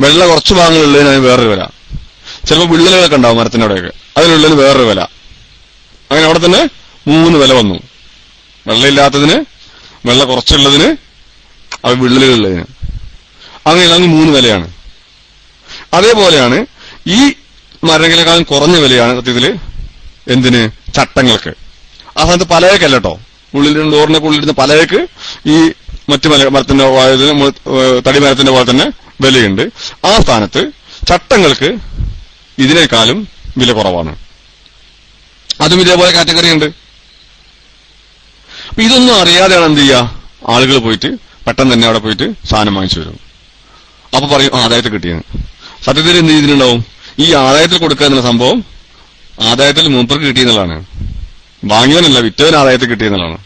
വെള്ള കുറച്ച് ഭാഗങ്ങളുള്ളതിന് അതിന് വേറൊരു വില, ചിലപ്പോൾ വിള്ളലുകളൊക്കെ ഉണ്ടാവും മരത്തിന്റെ അവിടെയൊക്കെ, അതിനുള്ളതിന് വേറൊരു വില. അങ്ങനെ അവിടെ തന്നെ 3 വില വന്നു. വെള്ളമില്ലാത്തതിന്, വെള്ള കുറച്ചുള്ളതിന്, അത് വിള്ളലുകളുള്ളതിന്, അങ്ങനെയുള്ള 3 വിലയാണ്. അതേപോലെയാണ് ഈ മരങ്ങളെക്കാളും കുറഞ്ഞ വിലയാണ് സത്യത്തില് എന്തിന്, ചട്ടങ്ങൾക്ക്. ആ സ്ഥാനത്ത് പലകക്കല്ല കേട്ടോ, ഉള്ളിലിരുന്ന് ഡോറിനൊക്കെ ഉള്ളിലിരുന്ന പലകക്ക് ഈ മറ്റു മരത്തിന്റെ തടി മരത്തിന്റെ പോലെ തന്നെ വിലയുണ്ട്. ആ സ്ഥാനത്ത് ചട്ടങ്ങൾക്ക് ഇതിനേക്കാളും വില കുറവാണ്. അതും ഇതേപോലെ കാറ്റഗറി ഉണ്ട്. അപ്പൊ ഇതൊന്നും അറിയാതെയാണ് എന്ത് ചെയ്യുക, ആളുകൾ പോയിട്ട് പെട്ടെന്ന് തന്നെ അവിടെ പോയിട്ട് സാധനം വാങ്ങിച്ചു വരും. അപ്പൊ പറയും ആദായത്തിൽ കിട്ടിയെന്ന്. സത്യത്തിൽ എന്ത് ചെയ്തിട്ടുണ്ടാവും, ഈ ആദായത്തിൽ കൊടുക്കുക എന്നുള്ള സംഭവം ആദായത്തിൽ മൂപ്പർക്ക് കിട്ടിയെന്നുള്ളതാണ്, വാങ്ങിയവനല്ല വിറ്റവൻ ആദായത്തിൽ കിട്ടിയെന്നുള്ളതാണ്.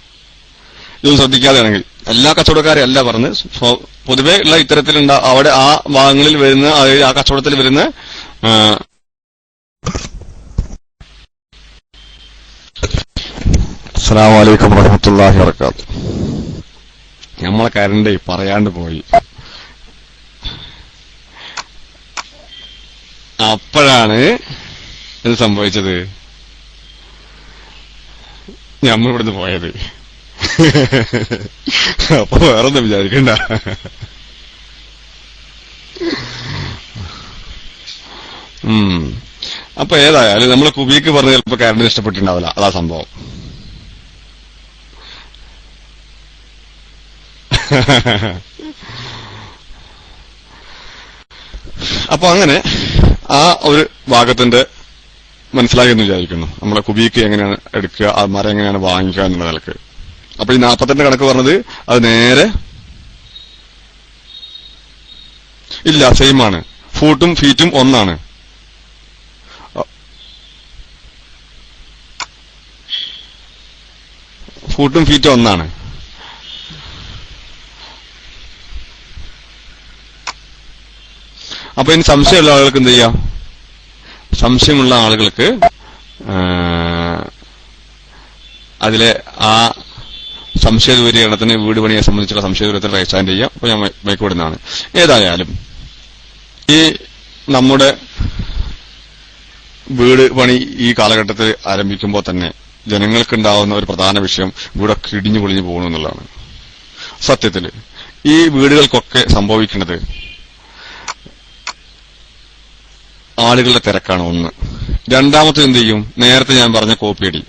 ഇതൊന്നും ശ്രദ്ധിക്കാതെയാണെങ്കിൽ എല്ലാ കച്ചവടക്കാരും അല്ല പറഞ്ഞ് പൊതുവെ ഉള്ള ഇത്തരത്തിലുണ്ട അവിടെ ആ ഭാഗങ്ങളിൽ വരുന്ന ആ കച്ചവടത്തിൽ വരുന്ന അസ്സലാമു അലൈക്കും വറഹ്മത്തുള്ളാഹി വബറകാതുഹു. നമ്മളെ കരണ്ട് പറയാണ്ട് പോയി. അപ്പോഴാണ് ഇത് സംഭവിച്ചത്, നമ്മളിവിടുന്ന് പോയത്. അപ്പൊ വേറൊന്നും വിചാരിക്കണ്ട. അപ്പൊ ഏതായാലും നമ്മള് കുബിക്ക് പറഞ്ഞ് ചിലപ്പോ കരണ്ടിന് ഇഷ്ടപ്പെട്ടിട്ടുണ്ടാവില്ല, അതാ സംഭവം. അപ്പൊ അങ്ങനെ ആ ഒരു ഭാഗത്തിന്റെ മനസ്സിലായി എന്ന് വിചാരിക്കുന്നു. നമ്മളെ കുബിക്ക് എങ്ങനെയാണ് എടുക്കുക, ആ മരം എങ്ങനെയാണ് വാങ്ങിക്കുക എന്നുള്ള നിലക്ക്. അപ്പൊ ഈ 40ന്റെ കണക്ക് പറഞ്ഞത് അത് നേരെ ഇല്ല, സെയിം ആണ്. ഫൂട്ടും ഫീറ്റും ഒന്നാണ്. ഫൂട്ടും ഫീറ്റും ഒന്നാണ്. അപ്പൊ ഇനി സംശയമുള്ള ആളുകൾക്ക് എന്ത് ചെയ്യാം, സംശയമുള്ള ആളുകൾക്ക് അതിലെ ആ സംശയ ദൂരീകരണത്തിന് വീട് പണിയെ സംബന്ധിച്ചുള്ള സംശയ ദൂരത്തിൽ റൈസാൻഡ് ചെയ്യാം. അപ്പൊ ഞാൻ മൈക്കോടുന്നതാണ്. ഏതായാലും ഈ നമ്മുടെ വീട് പണി ഈ കാലഘട്ടത്തിൽ ആരംഭിക്കുമ്പോൾ തന്നെ ജനങ്ങൾക്കുണ്ടാവുന്ന ഒരു പ്രധാന വിഷയം വീടൊക്കെ ഇടിഞ്ഞു പൊളിഞ്ഞു പോകുമെന്നുള്ളതാണ്. സത്യത്തില് ഈ വീടുകൾക്കൊക്കെ സംഭവിക്കുന്നത് ആളുകളുടെ തിരക്കാണ് ഒന്ന്. രണ്ടാമത്തെ എന്ത് ചെയ്യും, നേരത്തെ ഞാൻ പറഞ്ഞ കോപ്പിയടി.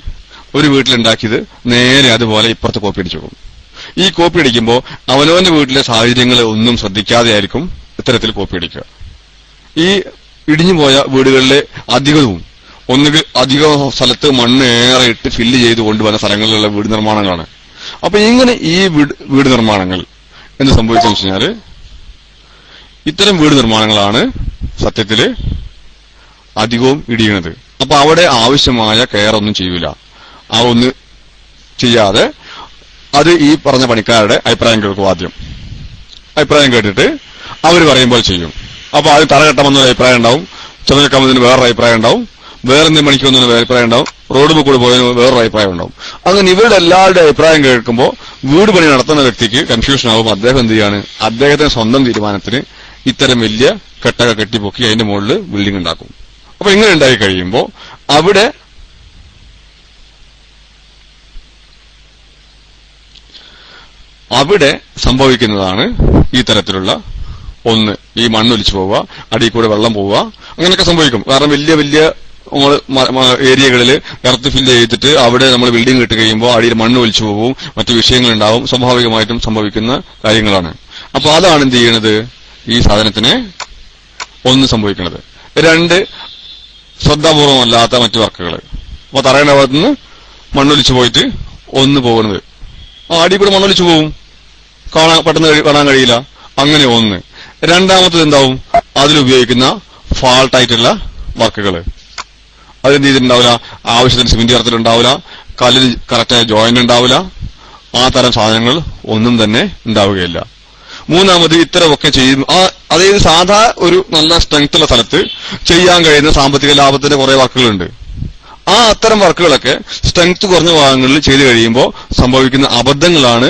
ഒരു വീട്ടിലുണ്ടാക്കിയത് നേരെ അതുപോലെ ഇപ്പുറത്ത് കോപ്പി അടിച്ചു പോകും. ഈ കോപ്പി അടിക്കുമ്പോൾ അവനവന്റെ വീട്ടിലെ സാഹചര്യങ്ങളെ ഒന്നും ശ്രദ്ധിക്കാതെയായിരിക്കും ഇത്തരത്തിൽ കോപ്പി അടിക്കുക. ഈ ഇടിഞ്ഞുപോയ വീടുകളിലെ അധികവും ഒന്നുകിൽ അധിക സ്ഥലത്ത് മണ്ണ് ഏറെ ഇട്ട് ഫില്ല് ചെയ്ത് കൊണ്ടുവന്ന സ്ഥലങ്ങളിലുള്ള വീട് നിർമ്മാണങ്ങളാണ്. അപ്പൊ ഇങ്ങനെ ഈ വീട് നിർമ്മാണങ്ങൾ എന്ന് സംഭവിച്ചെന്ന് വെച്ച് കഴിഞ്ഞാല് ഇത്തരം വീട് നിർമ്മാണങ്ങളാണ് സത്യത്തില് അധികവും ഇടിയുന്നത്. അപ്പൊ അവിടെ ആവശ്യമായ കെയർ ഒന്നും ചെയ്യൂല. ആ ഒന്ന് ചെയ്യാതെ അത് ഈ പറഞ്ഞ പണിക്കാരുടെ അഭിപ്രായം കേൾക്കും. ആദ്യം അഭിപ്രായം കേട്ടിട്ട് അവർ പറയുമ്പോൾ ചെയ്യും. അപ്പൊ ആദ്യം തറകെട്ടമെന്നൊരു അഭിപ്രായം ഉണ്ടാവും, ചുമതലക്കാമതിന് വേറൊരു അഭിപ്രായം ഉണ്ടാവും, വേറെന്തെങ്കിലും പണിക്കൊന്നൊരു അഭിപ്രായം ഉണ്ടാവും, റോഡ് കൂടെ പോയതിന് വേറൊരു അഭിപ്രായം ഉണ്ടാവും. അങ്ങനെ ഇവരുടെ എല്ലാവരുടെ അഭിപ്രായം കേൾക്കുമ്പോൾ വീട് പണി നടത്തുന്ന വ്യക്തിക്ക് കൺഫ്യൂഷൻ ആവും. അദ്ദേഹം എന്ത് ചെയ്യാണ്, അദ്ദേഹത്തിന്റെ സ്വന്തം തീരുമാനത്തിന് ഇത്തരം വലിയ കെട്ടൊക്കെ കെട്ടിപ്പൊക്കി അതിന്റെ മുകളിൽ ബിൽഡിംഗ് ഉണ്ടാക്കും. അപ്പൊ ഇങ്ങനെ ഉണ്ടായി കഴിയുമ്പോൾ അവിടെ സംഭവിക്കുന്നതാണ് ഈ തരത്തിലുള്ള ഒന്ന്, ഈ മണ്ണൊലിച്ചു പോവുക, അടിയിൽ കൂടെ വെള്ളം പോവുക, അങ്ങനെയൊക്കെ സംഭവിക്കും. കാരണം വലിയ വലിയ ഏരിയകളിൽ എർത്ത് ഫില്ല് ചെയ്തിട്ട് അവിടെ നമ്മൾ ബിൽഡിംഗ് ഇട്ട് കഴിയുമ്പോൾ അടിയിൽ മണ്ണ് ഒലിച്ചു പോകും, മറ്റു വിഷയങ്ങളുണ്ടാവും. സ്വാഭാവികമായിട്ടും സംഭവിക്കുന്ന കാര്യങ്ങളാണ്. അപ്പൊ അതാണ് എന്ത് ചെയ്യണത്, ഈ സാധനത്തിന് ഒന്ന് സംഭവിക്കുന്നത്. രണ്ട്, ശ്രദ്ധാപൂർവമല്ലാത്ത മറ്റു വർക്കുകൾ. അപ്പൊ തറയുടെ ഭാഗത്തുനിന്ന് മണ്ണൊലിച്ചു പോയിട്ട് ഒന്ന് പോകുന്നത്, അടിയിൽ കൂടെ മണ്ണൊലിച്ചു പോകും, പെട്ടെന്ന് കാണാൻ കഴിയില്ല. അങ്ങനെ ഒന്ന്. രണ്ടാമത്തത് എന്താവും, അതിലുപയോഗിക്കുന്ന ഫാൾട്ടായിട്ടുള്ള വർക്കുകൾ. അതെന്ത് ചെയ്തിട്ടുണ്ടാവില്ല, ആവശ്യത്തിന് സിമെന്റ് ചേർത്തിട്ടുണ്ടാവില്ല, കല്ലിന് കറക്റ്റായ ജോയിന്റ് ഉണ്ടാവില്ല, ആ തരം സാധനങ്ങൾ ഒന്നും തന്നെ ഉണ്ടാവുകയില്ല. മൂന്നാമത് ഇത്തരമൊക്കെ ചെയ്യും. അതായത് സാധാ ഒരു നല്ല സ്ട്രെങ്ത് ഉള്ള സ്ഥലത്ത് ചെയ്യാൻ കഴിയുന്ന സാമ്പത്തിക ലാഭത്തിന്റെ കുറെ വർക്കുകളുണ്ട്. ആ അത്തരം വർക്കുകളൊക്കെ സ്ട്രെങ്ത് കുറഞ്ഞ ഭാഗങ്ങളിൽ ചെയ്തു കഴിയുമ്പോൾ സംഭവിക്കുന്ന അബദ്ധങ്ങളാണ്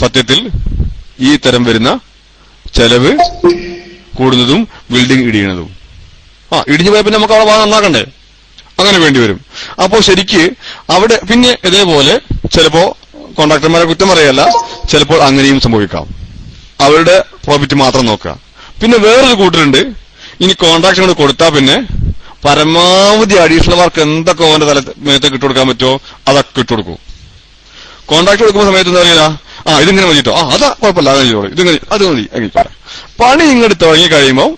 സത്യത്തിൽ ഈ തരം വരുന്ന ചെലവ് കൂടുന്നതും ബിൽഡിംഗ് ഇടിയുന്നതും. ഇടിഞ്ഞു പോയ പിന്നെ നമുക്ക് അവിടെ ഭാഗം നന്നാക്കണ്ടേ, അങ്ങനെ വേണ്ടി വരും. അപ്പോ ശരിക്ക് അവിടെ പിന്നെ ഇതേപോലെ ചിലപ്പോ കോൺട്രാക്ടർമാരെ കുറ്റം പറയല്ല, ചിലപ്പോൾ അങ്ങനെയും സംഭവിക്കാം. അവരുടെ പ്രോഫിറ്റ് മാത്രം നോക്കുക. പിന്നെ വേറൊരു കൂട്ടരുണ്ട്, ഇനി കോൺട്രാക്ട് കൊണ്ട് കൊടുത്താൽ പിന്നെ പരമാവധി അഡീഷണൽ വർക്ക് എന്തൊക്കെ ഓന്റെ മേത്തേക്ക് ഇട്ടുകൊടുക്കാൻ പറ്റുമോ അതൊക്കെ ഇട്ടുകൊടുക്കും. കോൺട്രാക്ട് കൊടുക്കുന്ന സമയത്ത് എന്താ പറയുക, ഇതിങ്ങനെ മതിട്ടോ, അതാ കുഴപ്പമില്ല, അങ്ങനെ ചെയ്തോളൂ, ഇതിങ്ങനെ അത് മതി അങ്ങനെ. പണി ഇങ്ങോട്ട് തുടങ്ങി കഴിയുമ്പോൾ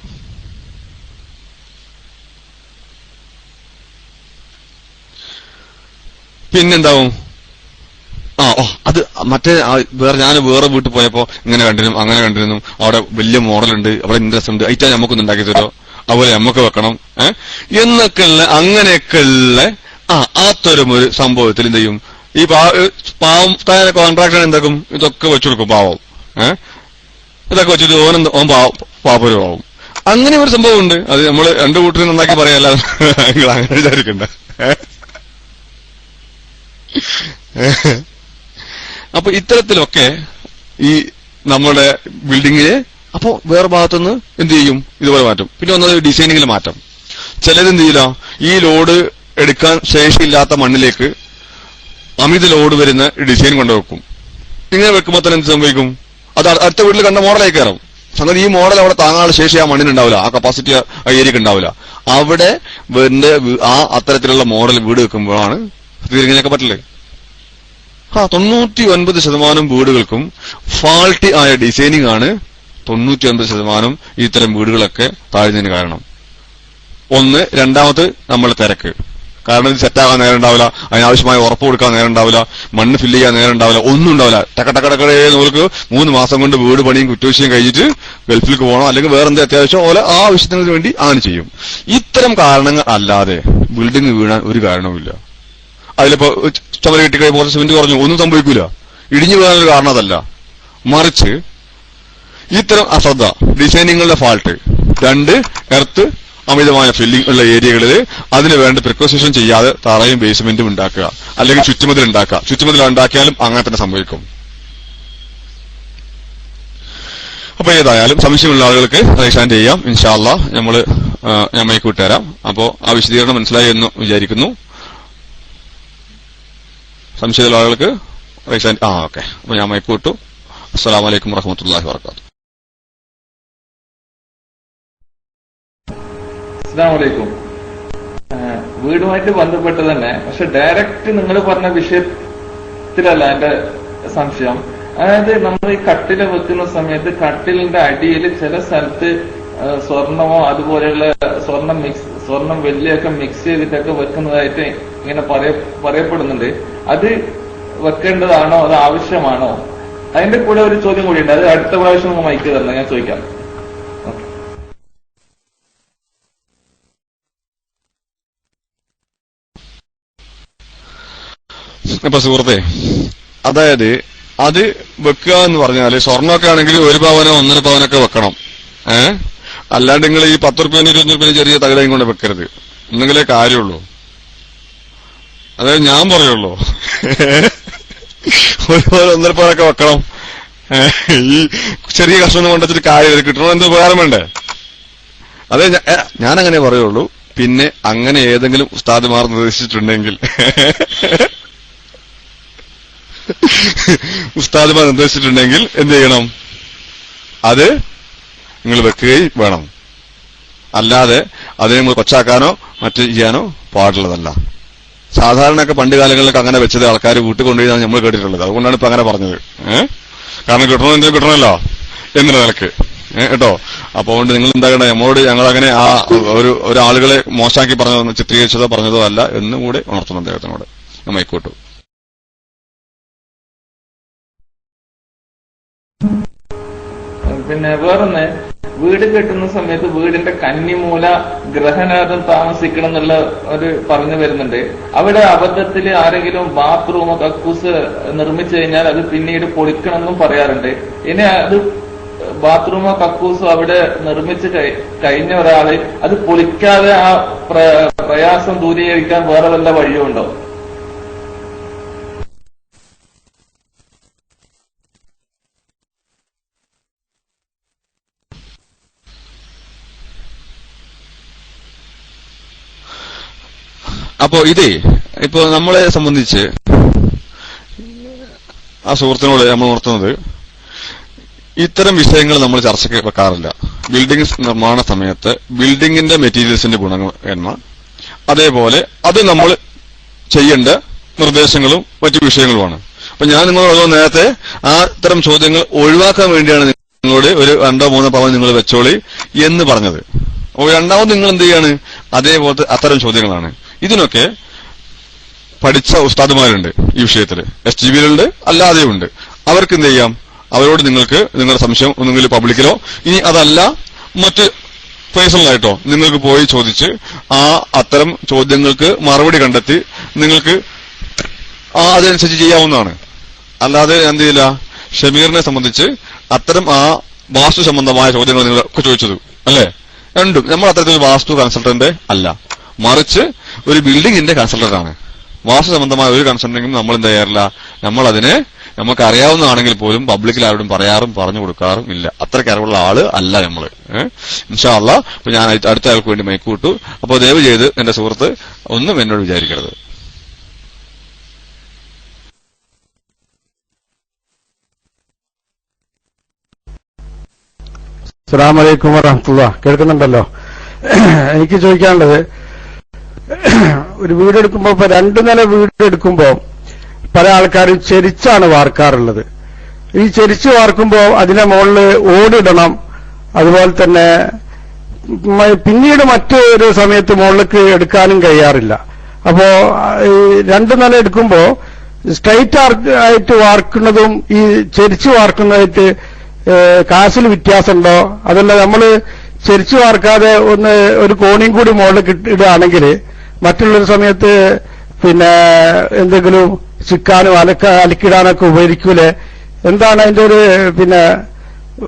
പിന്നെന്താവും, അത് മറ്റേ ഞാൻ വേറെ വീട്ടിൽ പോയപ്പോ ഇങ്ങനെ കണ്ടിരുന്നു, അങ്ങനെ കണ്ടിരുന്നു, അവിടെ വലിയ മോഡലുണ്ട്, അവിടെ ഇൻട്രസ്റ്റ് ഉണ്ട്, അയച്ചാൽ നമുക്കൊന്ന് ഉണ്ടാക്കി തരുമോ, അതുപോലെ നമുക്ക് വെക്കണം എന്നൊക്കെയുള്ള അങ്ങനെയൊക്കെയുള്ള അത്തരം ഒരു സംഭവത്തിൽ എന്ത് ചെയ്യും, ഈ പാവം കോൺട്രാക്ടർ എന്താക്കും, ഇതൊക്കെ വെച്ചുകൊടുക്കും പാവം. ഇതൊക്കെ വെച്ചിട്ട് ഓൻ പാപരമാവും. അങ്ങനെ ഒരു സംഭവം ഉണ്ട്. അത് നമ്മള് രണ്ടു കൂട്ടരും നന്നാക്കി പറയല്ല, നിങ്ങൾ അങ്ങനെ വിചാരിക്കണ്ട. അപ്പൊ ഇത്തരത്തിലൊക്കെ ഈ നമ്മുടെ ബിൽഡിങ്ങിന് അപ്പോ വേറെ ഭാഗത്തുനിന്ന് എന്ത് ചെയ്യും, ഇതുപോലെ മാറ്റും. പിന്നെ ഒന്നത് ഡിസൈനിങ്ങിൽ മാറ്റം. ചിലത് എന്ത് ചെയ്യില്ല, ഈ ലോഡ് എടുക്കാൻ ശേഷിയില്ലാത്ത മണ്ണിലേക്ക് അമിത ലോഡ് വരുന്ന ഡിസൈൻ കൊണ്ടുവെക്കും. ഇങ്ങനെ വെക്കുമ്പോൾ തന്നെ എന്ത് സംഭവിക്കും, അത് അടുത്ത വീട്ടിൽ കണ്ട മോഡലായി കയറും. സംഗതി ഈ മോഡൽ അവിടെ താങ്ങാനുള്ള ശേഷി ആ മണ്ണിനുണ്ടാവില്ല, ആ കപ്പാസിറ്റി ആ ഏരിയക്ക് ഉണ്ടാവില്ല. അവിടെ അത്തരത്തിലുള്ള മോഡൽ വീട് വെക്കുമ്പോഴാണ് ഇങ്ങനെയൊക്കെ പറ്റില്ലേ. 99% വീടുകൾക്കും ഫാൾട്ടി ആയ ഡിസൈനിങ് ആണ് 99% ഇത്തരം വീടുകളൊക്കെ താഴ്ന്നതിന് കാരണം. ഒന്ന്, രണ്ടാമത് നമ്മൾ തിരക്ക്. കാരണം ഇത് സെറ്റാകാൻ നേരം ഉണ്ടാവില്ല, അതിനാവശ്യമായ ഉറപ്പ് കൊടുക്കാൻ നേരം ഉണ്ടാവില്ല, മണ്ണ് ഫില്ല് ചെയ്യാൻ നേരം ഉണ്ടാവില്ല, ഒന്നും ഉണ്ടാവില്ല. ടക്കടക്കടക്കടേ നമുക്ക് 3 മാസം കൊണ്ട് വീട് പണിയും കുറ്റവിഷയം കഴിഞ്ഞിട്ട് ഗൾഫിലേക്ക് പോകണം, അല്ലെങ്കിൽ വേറെന്ത് അത്യാവശ്യം ഓരോ ആ ആവശ്യത്തിന് വേണ്ടി അങ്ങനെ ചെയ്യും. ഇത്തരം കാരണങ്ങൾ അല്ലാതെ ബിൽഡിംഗ് വീഴാൻ ഒരു കാരണവുമില്ല. അതിലിപ്പോ ചുമര് കെട്ടിക്കഴിയുമ്പോൾ സിമെന്റ് കുറഞ്ഞു, ഒന്നും സംഭവിക്കൂല. ഇടിഞ്ഞു വീഴാനൊരു കാരണം അതല്ല, മറിച്ച് ഇത്തരം അശ്രദ്ധ, ഡിസൈനിങ്ങളുടെ ഫാൾട്ട്. 2, എർത്ത് അമിതമായ ഫില്ലിംഗ് ഉള്ള ഏരിയകളിൽ അതിന് വേണ്ട പ്രിക്കോസിഷൻ ചെയ്യാതെ തറയും ബേസ്മെന്റും ഉണ്ടാക്കുക, അല്ലെങ്കിൽ ചുറ്റുമതിൽ ഉണ്ടാക്കുക. ചുറ്റുമതിൽ ഉണ്ടാക്കിയാലും അങ്ങനെ തന്നെ സംഭവിക്കും. അപ്പൊ ഏതായാലും സംശയമുള്ള ആളുകൾക്ക് റൈസാൻ ചെയ്യാം. ഇൻഷാ അല്ലാഹ് ഞാൻ മൈക്ക് വിട്ടുതരാം. അപ്പോ ആ വിശദീകരണം മനസ്സിലായി എന്ന് വിചാരിക്കുന്നു. സംശയമുള്ള ആളുകൾക്ക് റൈസാൻ ഓക്കെ. അപ്പൊ ഞാൻ മൈക്ക് വിട്ടു. അസ്സലാമു അലൈക്കും വറഹ്മത്തുള്ളാഹി വബറകാതുഹു. അസ്സലാമലൈക്കും. വീടുമായിട്ട് ബന്ധപ്പെട്ട് തന്നെ, പക്ഷെ ഡയറക്റ്റ് നിങ്ങൾ പറഞ്ഞ വിഷയത്തിലല്ല എന്റെ സംശയം. അതായത് നമ്മൾ ഈ കട്ടില് വെക്കുന്ന സമയത്ത് കട്ടിലിന്റെ അടിയിൽ ചില സ്ഥലത്ത് സ്വർണമോ അതുപോലെയുള്ള സ്വർണം വെള്ളിയൊക്കെ മിക്സ് ചെയ്തിട്ടൊക്കെ വെക്കുന്നതായിട്ട് ഇങ്ങനെ പറയപ്പെടുന്നുണ്ട്. അത് വെക്കേണ്ടതാണോ, അത് ആവശ്യമാണോ? അതിന്റെ കൂടെ ഒരു ചോദ്യം കൂടിയുണ്ട്, അത് അടുത്ത പ്രാവശ്യം നമുക്ക് മൈക്ക് തരണം, ഞാൻ ചോദിക്കാം. ഇപ്പൊ സുഹൃത്തെ, അതായത് അത് വെക്കുക എന്ന് പറഞ്ഞാല് സ്വർണ്ണമൊക്കെ ആണെങ്കിൽ 1 പവനോ 1.5 പവനൊക്കെ വെക്കണം. അല്ലാണ്ട് നിങ്ങൾ ഈ 10 റുപ്യ 20 റുപ്യ ചെറിയ തകടയും കൊണ്ട് വെക്കരുത്. എന്തെങ്കിലേ കാര്യമുള്ളൂ. അതായത് ഞാൻ പറയുള്ളൂ, 1 പവൻ 1.5 പവനൊക്കെ വെക്കണം. ഈ ചെറിയ കഷ്ണം കൊണ്ടുവച്ചിട്ട് കാര്യം കിട്ടണോ, എന്ത് ഉപകാരം വേണ്ടേ? അതെ, ഞാനങ്ങനെ പറയുള്ളൂ. പിന്നെ അങ്ങനെ ഏതെങ്കിലും ഉസ്താദുമാർ നിർദ്ദേശിച്ചിട്ടുണ്ടെങ്കിൽ എന്ത് ചെയ്യണം, അത് നിങ്ങൾ വെക്കുകയും വേണം. അല്ലാതെ അതിനെ നമ്മൾ കൊച്ചാക്കാനോ മറ്റു ചെയ്യാനോ പാടുള്ളതല്ല. സാധാരണയൊക്കെ പണ്ട് കാലങ്ങളിലൊക്കെ അങ്ങനെ വെച്ചത് ആൾക്കാർ വീട്ടിൽ കൊണ്ടുപോയി നമ്മൾ കേട്ടിട്ടുള്ളത്. അതുകൊണ്ടാണ് ഇപ്പൊ അങ്ങനെ പറഞ്ഞത്. കാരണം കിട്ടണോ എന്തെങ്കിലും കിട്ടണമല്ലോ എന്നുള്ള നിലക്ക് കേട്ടോ. അപ്പൊ അതുകൊണ്ട് നിങ്ങൾ എന്താകണ്ട, ഞങ്ങളങ്ങനെ ഒരാളുകളെ മോശമാക്കി പറഞ്ഞതോ ചിത്രീകരിച്ചതോ പറഞ്ഞതോ അല്ല എന്നും കൂടെ ഉണർത്തുന്നു അദ്ദേഹത്തിനോട്. മൈക്കോട്ടു. പിന്നെ വേറൊന്ന്, വീട് കെട്ടുന്ന സമയത്ത് വീടിന്റെ കന്നിമൂല ഗ്രഹനാഥം താമസിക്കണം എന്നുള്ള ഒരു പറഞ്ഞു വരുന്നുണ്ട്. അവിടെ അബദ്ധത്തിൽ ആരെങ്കിലും ബാത്റൂമോ കക്കൂസ് നിർമ്മിച്ചു കഴിഞ്ഞാൽ അത് പിന്നീട് പൊളിക്കണമെന്നും പറയാറുണ്ട്. ഇനി അത് ബാത്റൂമോ കക്കൂസോ അവിടെ നിർമ്മിച്ച് കഴിഞ്ഞ ഒരാള് അത് പൊളിക്കാതെ ആ പ്രയാസം ദൂരീകരിക്കാൻ വേറെ വല്ല വഴിയുണ്ടോ? അപ്പോ ഇപ്പോ നമ്മളെ സംബന്ധിച്ച് ആ സുഹൃത്തിനോട് നമ്മൾ ഉണർത്തുന്നത്, ഇത്തരം വിഷയങ്ങൾ നമ്മൾ ചർച്ചയ്ക്ക് വെക്കാറില്ല. ബിൽഡിംഗ് നിർമ്മാണ സമയത്ത് ബിൽഡിംഗിന്റെ മെറ്റീരിയൽസിന്റെ ഗുണമേന്മ, അതേപോലെ അത് നമ്മൾ ചെയ്യേണ്ട നിർദ്ദേശങ്ങളും മറ്റു വിഷയങ്ങളുമാണ്. അപ്പൊ ഞാൻ നിങ്ങളോട് നേരത്തെ ആ ഇത്തരം ചോദ്യങ്ങൾ ഒഴിവാക്കാൻ വേണ്ടിയാണ് നിങ്ങളോട് ഒരു 2-3 പവൻ നിങ്ങൾ വെച്ചോളി എന്ന് പറഞ്ഞത്. അപ്പോൾ രണ്ടാമത് നിങ്ങൾ എന്ത് ചെയ്യാണ്, അതേപോലത്തെ അത്തരം ചോദ്യങ്ങളാണ്. ഇതിനൊക്കെ പഠിച്ച ഉസ്താദുമാരുണ്ട് ഈ വിഷയത്തിൽ, SGBയിലുണ്ട്, അല്ലാതെയുണ്ട്. അവർക്ക് എന്ത് ചെയ്യാം, അവരോട് നിങ്ങൾക്ക് നിങ്ങളുടെ സംശയം ഒന്നുകിൽ പബ്ലിക്കിലോ ഇനി അതല്ല മറ്റ് പേഴ്സണലായിട്ടോ നിങ്ങൾക്ക് പോയി ചോദിച്ച് അത്തരം ചോദ്യങ്ങൾക്ക് മറുപടി കണ്ടെത്തി നിങ്ങൾക്ക് അതനുസരിച്ച് ചെയ്യാവുന്നതാണ്. അല്ലാതെ എന്ത് ചെയ്യില്ല, ഷമീറിനെ സംബന്ധിച്ച് അത്തരം വാസ്തു സംബന്ധമായ ചോദ്യങ്ങൾ നിങ്ങളൊക്കെ ചോദിച്ചത് അല്ലേ, രണ്ടും നമ്മൾ അത്തരത്തിൽ വാസ്തു കൺസൾട്ടന്റ് അല്ല, മറിച്ച് ഒരു ബിൽഡിംഗിന്റെ കൺസൾട്ടന്റ് ആണ്. വാസ്തു സംബന്ധമായ ഒരു കൺസൾട്ടിംഗും നമ്മൾ എന്ത് ചെയ്യാറില്ല, നമ്മൾ അതിനെ നമുക്ക് അറിയാവുന്നതാണെങ്കിൽ പോലും പബ്ലിക്കിൽ ആരോടും പറഞ്ഞു കൊടുക്കാറും ഇല്ല. അത്രയ്ക്ക് അറിവുള്ള ആള് അല്ല നമ്മള്. ഇൻഷാ അല്ലാഹ്. അപ്പൊ ഞാൻ അടുത്ത ആൾക്ക് വേണ്ടി മൈക്ക് വിട്ടു. അപ്പൊ ദയവ് ചെയ്ത് എന്റെ സുഹൃത്ത് ഒന്നും എന്നോട് വിചാരിക്കരുത്. അസ്സലാമു അലൈക്കും വറഹ്മത്തുള്ളാഹി. കേൾക്കുന്നുണ്ടല്ലോ? എനിക്ക് ചോദിക്കാനുള്ളത്, ഒരു വീടെടുക്കുമ്പോ, ഇപ്പൊ 2 നില വീടെടുക്കുമ്പോ പല ആൾക്കാരും ചെരിച്ചാണ് വാർക്കാറുള്ളത്. ഈ ചെരിച്ച് വാർക്കുമ്പോ അതിന്റെ മുകളിൽ ഓടിടണം, അതുപോലെ തന്നെ പിന്നീട് മറ്റൊരു സമയത്ത് മുകളിലേക്ക് എടുക്കാനും കഴിയാറില്ല. അപ്പോ 2 നില എടുക്കുമ്പോ സ്ട്രൈറ്റ് ആയിട്ട് വാർക്കുന്നതും ഈ ചെരിച്ച് വാർക്കുന്നതായിട്ട് കാശിൽ വ്യത്യാസമുണ്ടോ? അതല്ല നമ്മള് ചെരിച്ചു വാർക്കാതെ ഒരു കോണിയും കൂടി മുകളിൽ ഇടുകയാണെങ്കിൽ മറ്റുള്ളൊരു സമയത്ത് പിന്നെ എന്തെങ്കിലും ചിക്കാനും അലക്കിടാനൊക്കെ ഉപകരിക്കൂലേ? എന്താണ് അതിന്റെ ഒരു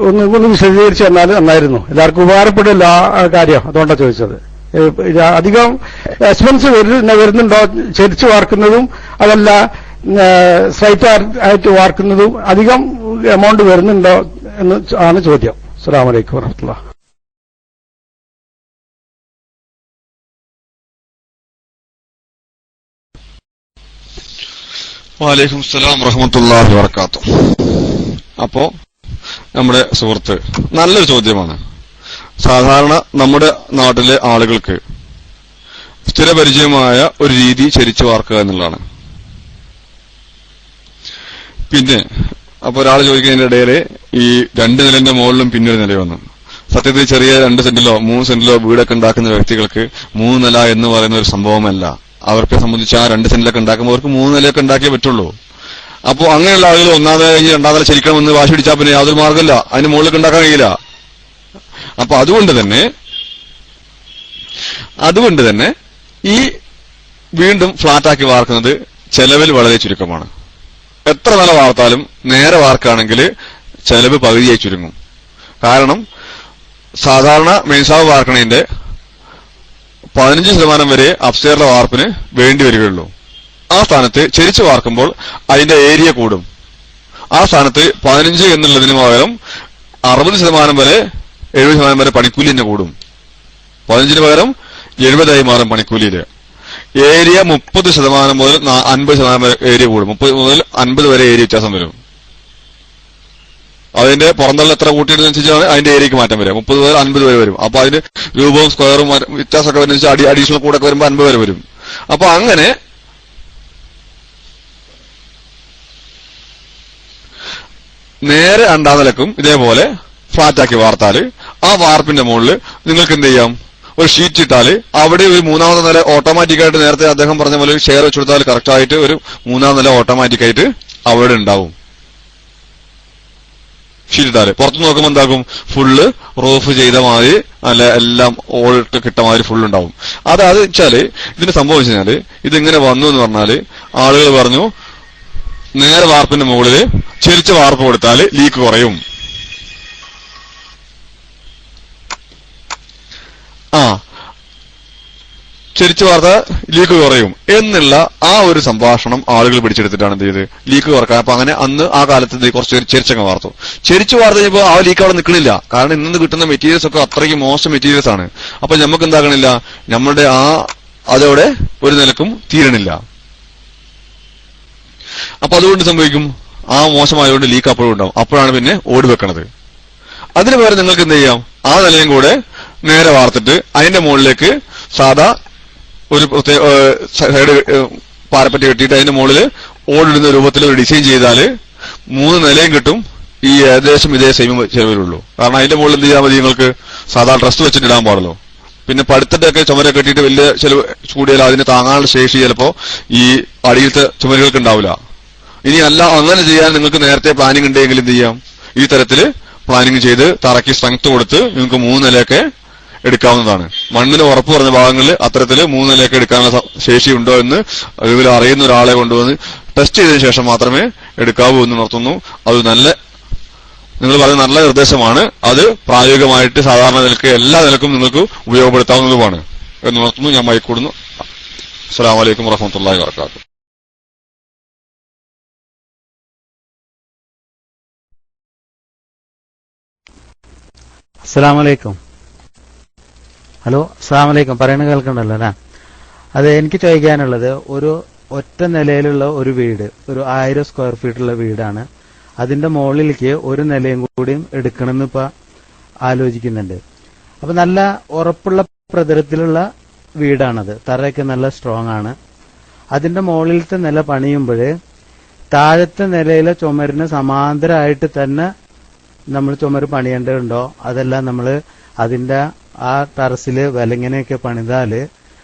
ഒന്ന് വിശദീകരിച്ച് തന്നാൽ നന്നായിരുന്നു. എല്ലാവർക്കും ഉപകാരപ്പെടില്ല ആ കാര്യം, അതുകൊണ്ടാണ് ചോദിച്ചത്. അധികം എക്സ്പെൻസ് വരുന്നുണ്ടോ ചെരിച്ചു വാർക്കുന്നതും അതല്ല സ്ട്രൈറ്റ് ആയിട്ട് വാർക്കുന്നതും അധികം എമൗണ്ട് വരുന്നുണ്ടോ എന്ന് ആണ് ചോദ്യം. അസ്സലാമു അലൈക്കും വറഹ്മത്തുള്ളാഹി. വഅലൈക്കും സലാം വറഹ്മത്തുള്ളാഹി വബറകാതുഹു. അപ്പോ നമ്മുടെ സുഹൃത്ത് നല്ലൊരു ചോദ്യമാണ്. സാധാരണ നമ്മുടെ നാട്ടിലെ ആളുകൾക്ക് സ്ഥിരപരിചയമായ ഒരു രീതി ചെരിച്ചു വാർക്കുക എന്നുള്ളതാണ്. പിന്നെ അപ്പൊ ഒരാൾ ചോദിക്കുന്നതിന്റെ ഇടയില് ഈ 2 നിലന്റെ മുകളിലും പിന്നൊരു നില വന്നു. സത്യത്തിൽ ചെറിയ 2 സെന്റിലോ 3 സെന്റിലോ വീടൊക്കെ ഉണ്ടാക്കുന്ന വ്യക്തികൾക്ക് 3 നില എന്ന് പറയുന്ന ഒരു സംഭവമല്ല. അവർക്ക് സംബന്ധിച്ച് ആ 2 സെന്റിലൊക്കെ ഉണ്ടാക്കുമ്പോൾ അവർക്ക് 3 നിലയൊക്കെ ഉണ്ടാക്കിയേ പറ്റുള്ളൂ. അപ്പോ അങ്ങനെയുള്ള ആളുകൾ 1-ാം നില കഴിഞ്ഞ് 2-ാം നില ശരിക്കണമെന്ന് വാശി പിടിച്ചാൽ പിന്നെ യാതൊരു മാർഗ്ഗമില്ല, അതിന് മുകളിലൊക്കെ ഉണ്ടാക്കാൻ കഴിയില്ല. അപ്പൊ അതുകൊണ്ട് തന്നെ ഈ വീണ്ടും ഫ്ളാറ്റാക്കി വാർക്കുന്നത് ചെലവിൽ വളരെ ചുരുക്കമാണ്. എത്ര നില വാർത്താലും നേരെ വാർക്കാണെങ്കിൽ ചെലവ് പകുതിയായി ചുരുങ്ങും. കാരണം സാധാരണ മെയിൻസാവ് വാർക്കണതിന്റെ 15% വരെ അപ്സ്റ്റെയറിലെ വാർപ്പിന് വേണ്ടി വരികയുള്ളൂ. ആ സ്ഥാനത്ത് ചെരിച്ചു വാർക്കുമ്പോൾ അതിന്റെ ഏരിയ കൂടും. ആ സ്ഥാനത്ത് 15 എന്നുള്ളതിന് പകരം 60% വരെ 70% വരെ പണിക്കൂലി തന്നെ കൂടും. 15 പകരം 70 മാറും പണിക്കൂലിയില്. ഏരിയ 30% മുതൽ 50% വരെ ഏരിയ കൂടും. 30 മുതൽ 50 വരെ ഏരിയ വ്യത്യാസം വരും. അതിന്റെ പുറന്തള്ള എത്ര കൂട്ടിയിടുന്നതനുസരിച്ചാണ് അതിന്റെ ഏരിയക്ക് മാറ്റം വരിക. 30 മുതൽ 50 വരെ വരും. അപ്പൊ അതിന് രൂപവും സ്ക്വയറും വ്യത്യാസമൊക്കെ വരുന്ന അഡീഷണൽ കൂടെ ഒക്കെ വരുമ്പോൾ 50 വരെ വരും. അപ്പൊ അങ്ങനെ നേരെ 2-ാം നിലക്കും ഇതേപോലെ ഫ്ളാറ്റാക്കി വാർത്താല് ആ വാർപ്പിന്റെ മുകളിൽ നിങ്ങൾക്ക് എന്ത് ചെയ്യാം, ഒരു ഷീറ്റ് ഇട്ടാല് അവിടെ ഒരു 3-ാമത്തെ നില ഓട്ടോമാറ്റിക്കായിട്ട് നേരത്തെ അദ്ദേഹം പറഞ്ഞ പോലെ ഷെയർ വെച്ചെടുത്താൽ കറക്റ്റ് ആയിട്ട് ഒരു 3-ാം നില ഓട്ടോമാറ്റിക്കായിട്ട് അവിടെ ഉണ്ടാവും. ഷീറ്റ് ഇട്ടാല് പുറത്തു നോക്കുമ്പോൾ എന്താക്കും, ഫുള്ള് റൂഫ് ചെയ്ത മാതിരി അല്ല എല്ലാം ഓൾട്ട് കിട്ട മാതിരി ഫുള്ളുണ്ടാവും. അത് വെച്ചാല് ഇതിന് സംഭവിച്ചാല് ഇതിങ്ങനെ വന്നു എന്ന് പറഞ്ഞാല് ആളുകൾ പറഞ്ഞു നേരെ വാർപ്പിന്റെ മുകളിൽ ചെരിച്ച വാർപ്പ് കൊടുത്താൽ ലീക്ക് കുറയും. ചെരിച്ചു വാർത്ത ലീക്ക് കുറയും എന്നുള്ള ആ ഒരു സംഭാഷണം ആളുകൾ പിടിച്ചെടുത്തിട്ടാണ് എന്ത് ചെയ്ത് ലീക്ക് കുറക്കാൻ. അപ്പൊ അങ്ങനെ അന്ന് ആ കാലത്ത് കുറച്ച് ചെരിച്ചങ്ങ് വാർത്തു. ചെരിച്ചു വാർത്ത കഴിഞ്ഞപ്പോൾ ആ ലീക്ക് അവിടെ നിൽക്കണില്ല. കാരണം ഇന്ന് കിട്ടുന്ന മെറ്റീരിയൽസ് ഒക്കെ അത്രയ്ക്ക് മോശം മെറ്റീരിയൽസ് ആണ്. അപ്പൊ നമുക്ക് എന്താക്കണില്ല, നമ്മുടെ ആ അതോടെ ഒരു നിലക്കും തീരണില്ല. അപ്പൊ അതുകൊണ്ട് സംഭവിക്കും, ആ മോശമായതുകൊണ്ട് ലീക്ക് അപ്പോഴും ഉണ്ടാവും. അപ്പോഴാണ് പിന്നെ ഓടി വെക്കണത്. അതിന് പകരം നിങ്ങൾക്ക് എന്ത് ചെയ്യാം, ആ നിലയും കൂടെ നേരെ വാർത്തിട്ട് അതിന്റെ മുകളിലേക്ക് സാധാ ഒരു സൈഡ് പാരപ്പറ്റി കെട്ടിയിട്ട് അതിന്റെ മുകളിൽ ഓടിടുന്ന രൂപത്തിൽ ഒരു ഡിസൈൻ ചെയ്താല് 3 നിലയും കിട്ടും. ഈ ഏകദേശം ഇതേ സെയിം ചെലവിലുള്ളൂ. കാരണം അതിന്റെ മുകളിൽ എന്ത് ചെയ്യാൻ മതി, നിങ്ങൾക്ക് സാധാ ഡ്രസ് വെച്ചിട്ട് ഇടാൻ പാടുള്ളൂ. പിന്നെ പടുത്തിട്ടൊക്കെ ചുമര കെട്ടിയിട്ട് വലിയ ചെലവ് കൂടിയാൽ അതിന് താങ്ങാനുള്ള ശേഷി ചിലപ്പോ ഈ അടിയിലത്തെ ചുമരുകൾക്ക് ഉണ്ടാവില്ല. ഇനി അല്ല അങ്ങനെ ചെയ്യാൻ നിങ്ങൾക്ക് നേരത്തെ പ്ലാനിങ് ഉണ്ടെങ്കിൽ എന്ത് ചെയ്യാം, ഈ തരത്തില് പ്ലാനിങ് ചെയ്ത് തറയ്ക്ക് സ്ട്രെങ്ത് കൊടുത്ത് നിങ്ങൾക്ക് 3 നിലയൊക്കെ എടുക്കാവുന്നതാണ്. മണ്ണിന് ഉറപ്പ് പറഞ്ഞ ഭാഗങ്ങളിൽ അത്തരത്തില് 3 നിലയൊക്കെ എടുക്കാനുള്ള ശേഷി ഉണ്ടോ എന്ന് അതുപോലെ അറിയുന്ന ഒരാളെ കൊണ്ടുവന്ന് ടെസ്റ്റ് ചെയ്തതിനു ശേഷം മാത്രമേ എടുക്കാവൂ എന്ന് ഉണർത്തുന്നു. അത് നിങ്ങൾ പറയുന്ന നല്ല നിർദ്ദേശമാണ്. അത് പ്രായോഗികമായിട്ട് സാധാരണ നിലക്ക് എല്ലാ നിലക്കും നിങ്ങൾക്ക് ഉപയോഗപ്പെടുത്താവുന്നതുമാണ് എന്ന് ഉണർത്തുന്നു. ഞാൻ മൈക്കൂടുന്നു. അസ്സലാമു അലൈക്കും വറഹ്മത്തുള്ളാഹി വബറകാതുഹു. അസ്സലാമലൈക്കും. ഹലോ, അസ്സലാമലൈക്കും. പറയുന്നത് കേൾക്കണ്ടല്ലോ അല്ലേ? അത് എനിക്ക് ചോദിക്കാനുള്ളത്, ഒരു ഒറ്റ നിലയിലുള്ള ഒരു വീട്, ഒരു 1000 സ്ക്വയർ ഫീറ്റുള്ള വീടാണ്. അതിന്റെ മുകളിലേക്ക് ഒരു നിലയും കൂടിയും എടുക്കണമെന്ന് ഇപ്പൊ ആലോചിക്കുന്നുണ്ട്. അപ്പൊ നല്ല ഉറപ്പുള്ള പ്രതലത്തിലുള്ള വീടാണത്. തറയൊക്കെ നല്ല സ്ട്രോങ് ആണ്. അതിന്റെ മുകളിലത്തെ നില പണിയുമ്പോൾ താഴത്തെ നിലയിലെ ചുമരിന് സമാന്തരമായിട്ട് തന്നെ നമ്മൾ ചുമര് പണിയേണ്ടതുണ്ടോ, അതെല്ലാം നമ്മൾ അതിന്റെ ആ ടെറസില് വിലങ്ങനെയൊക്കെ പണിതാല്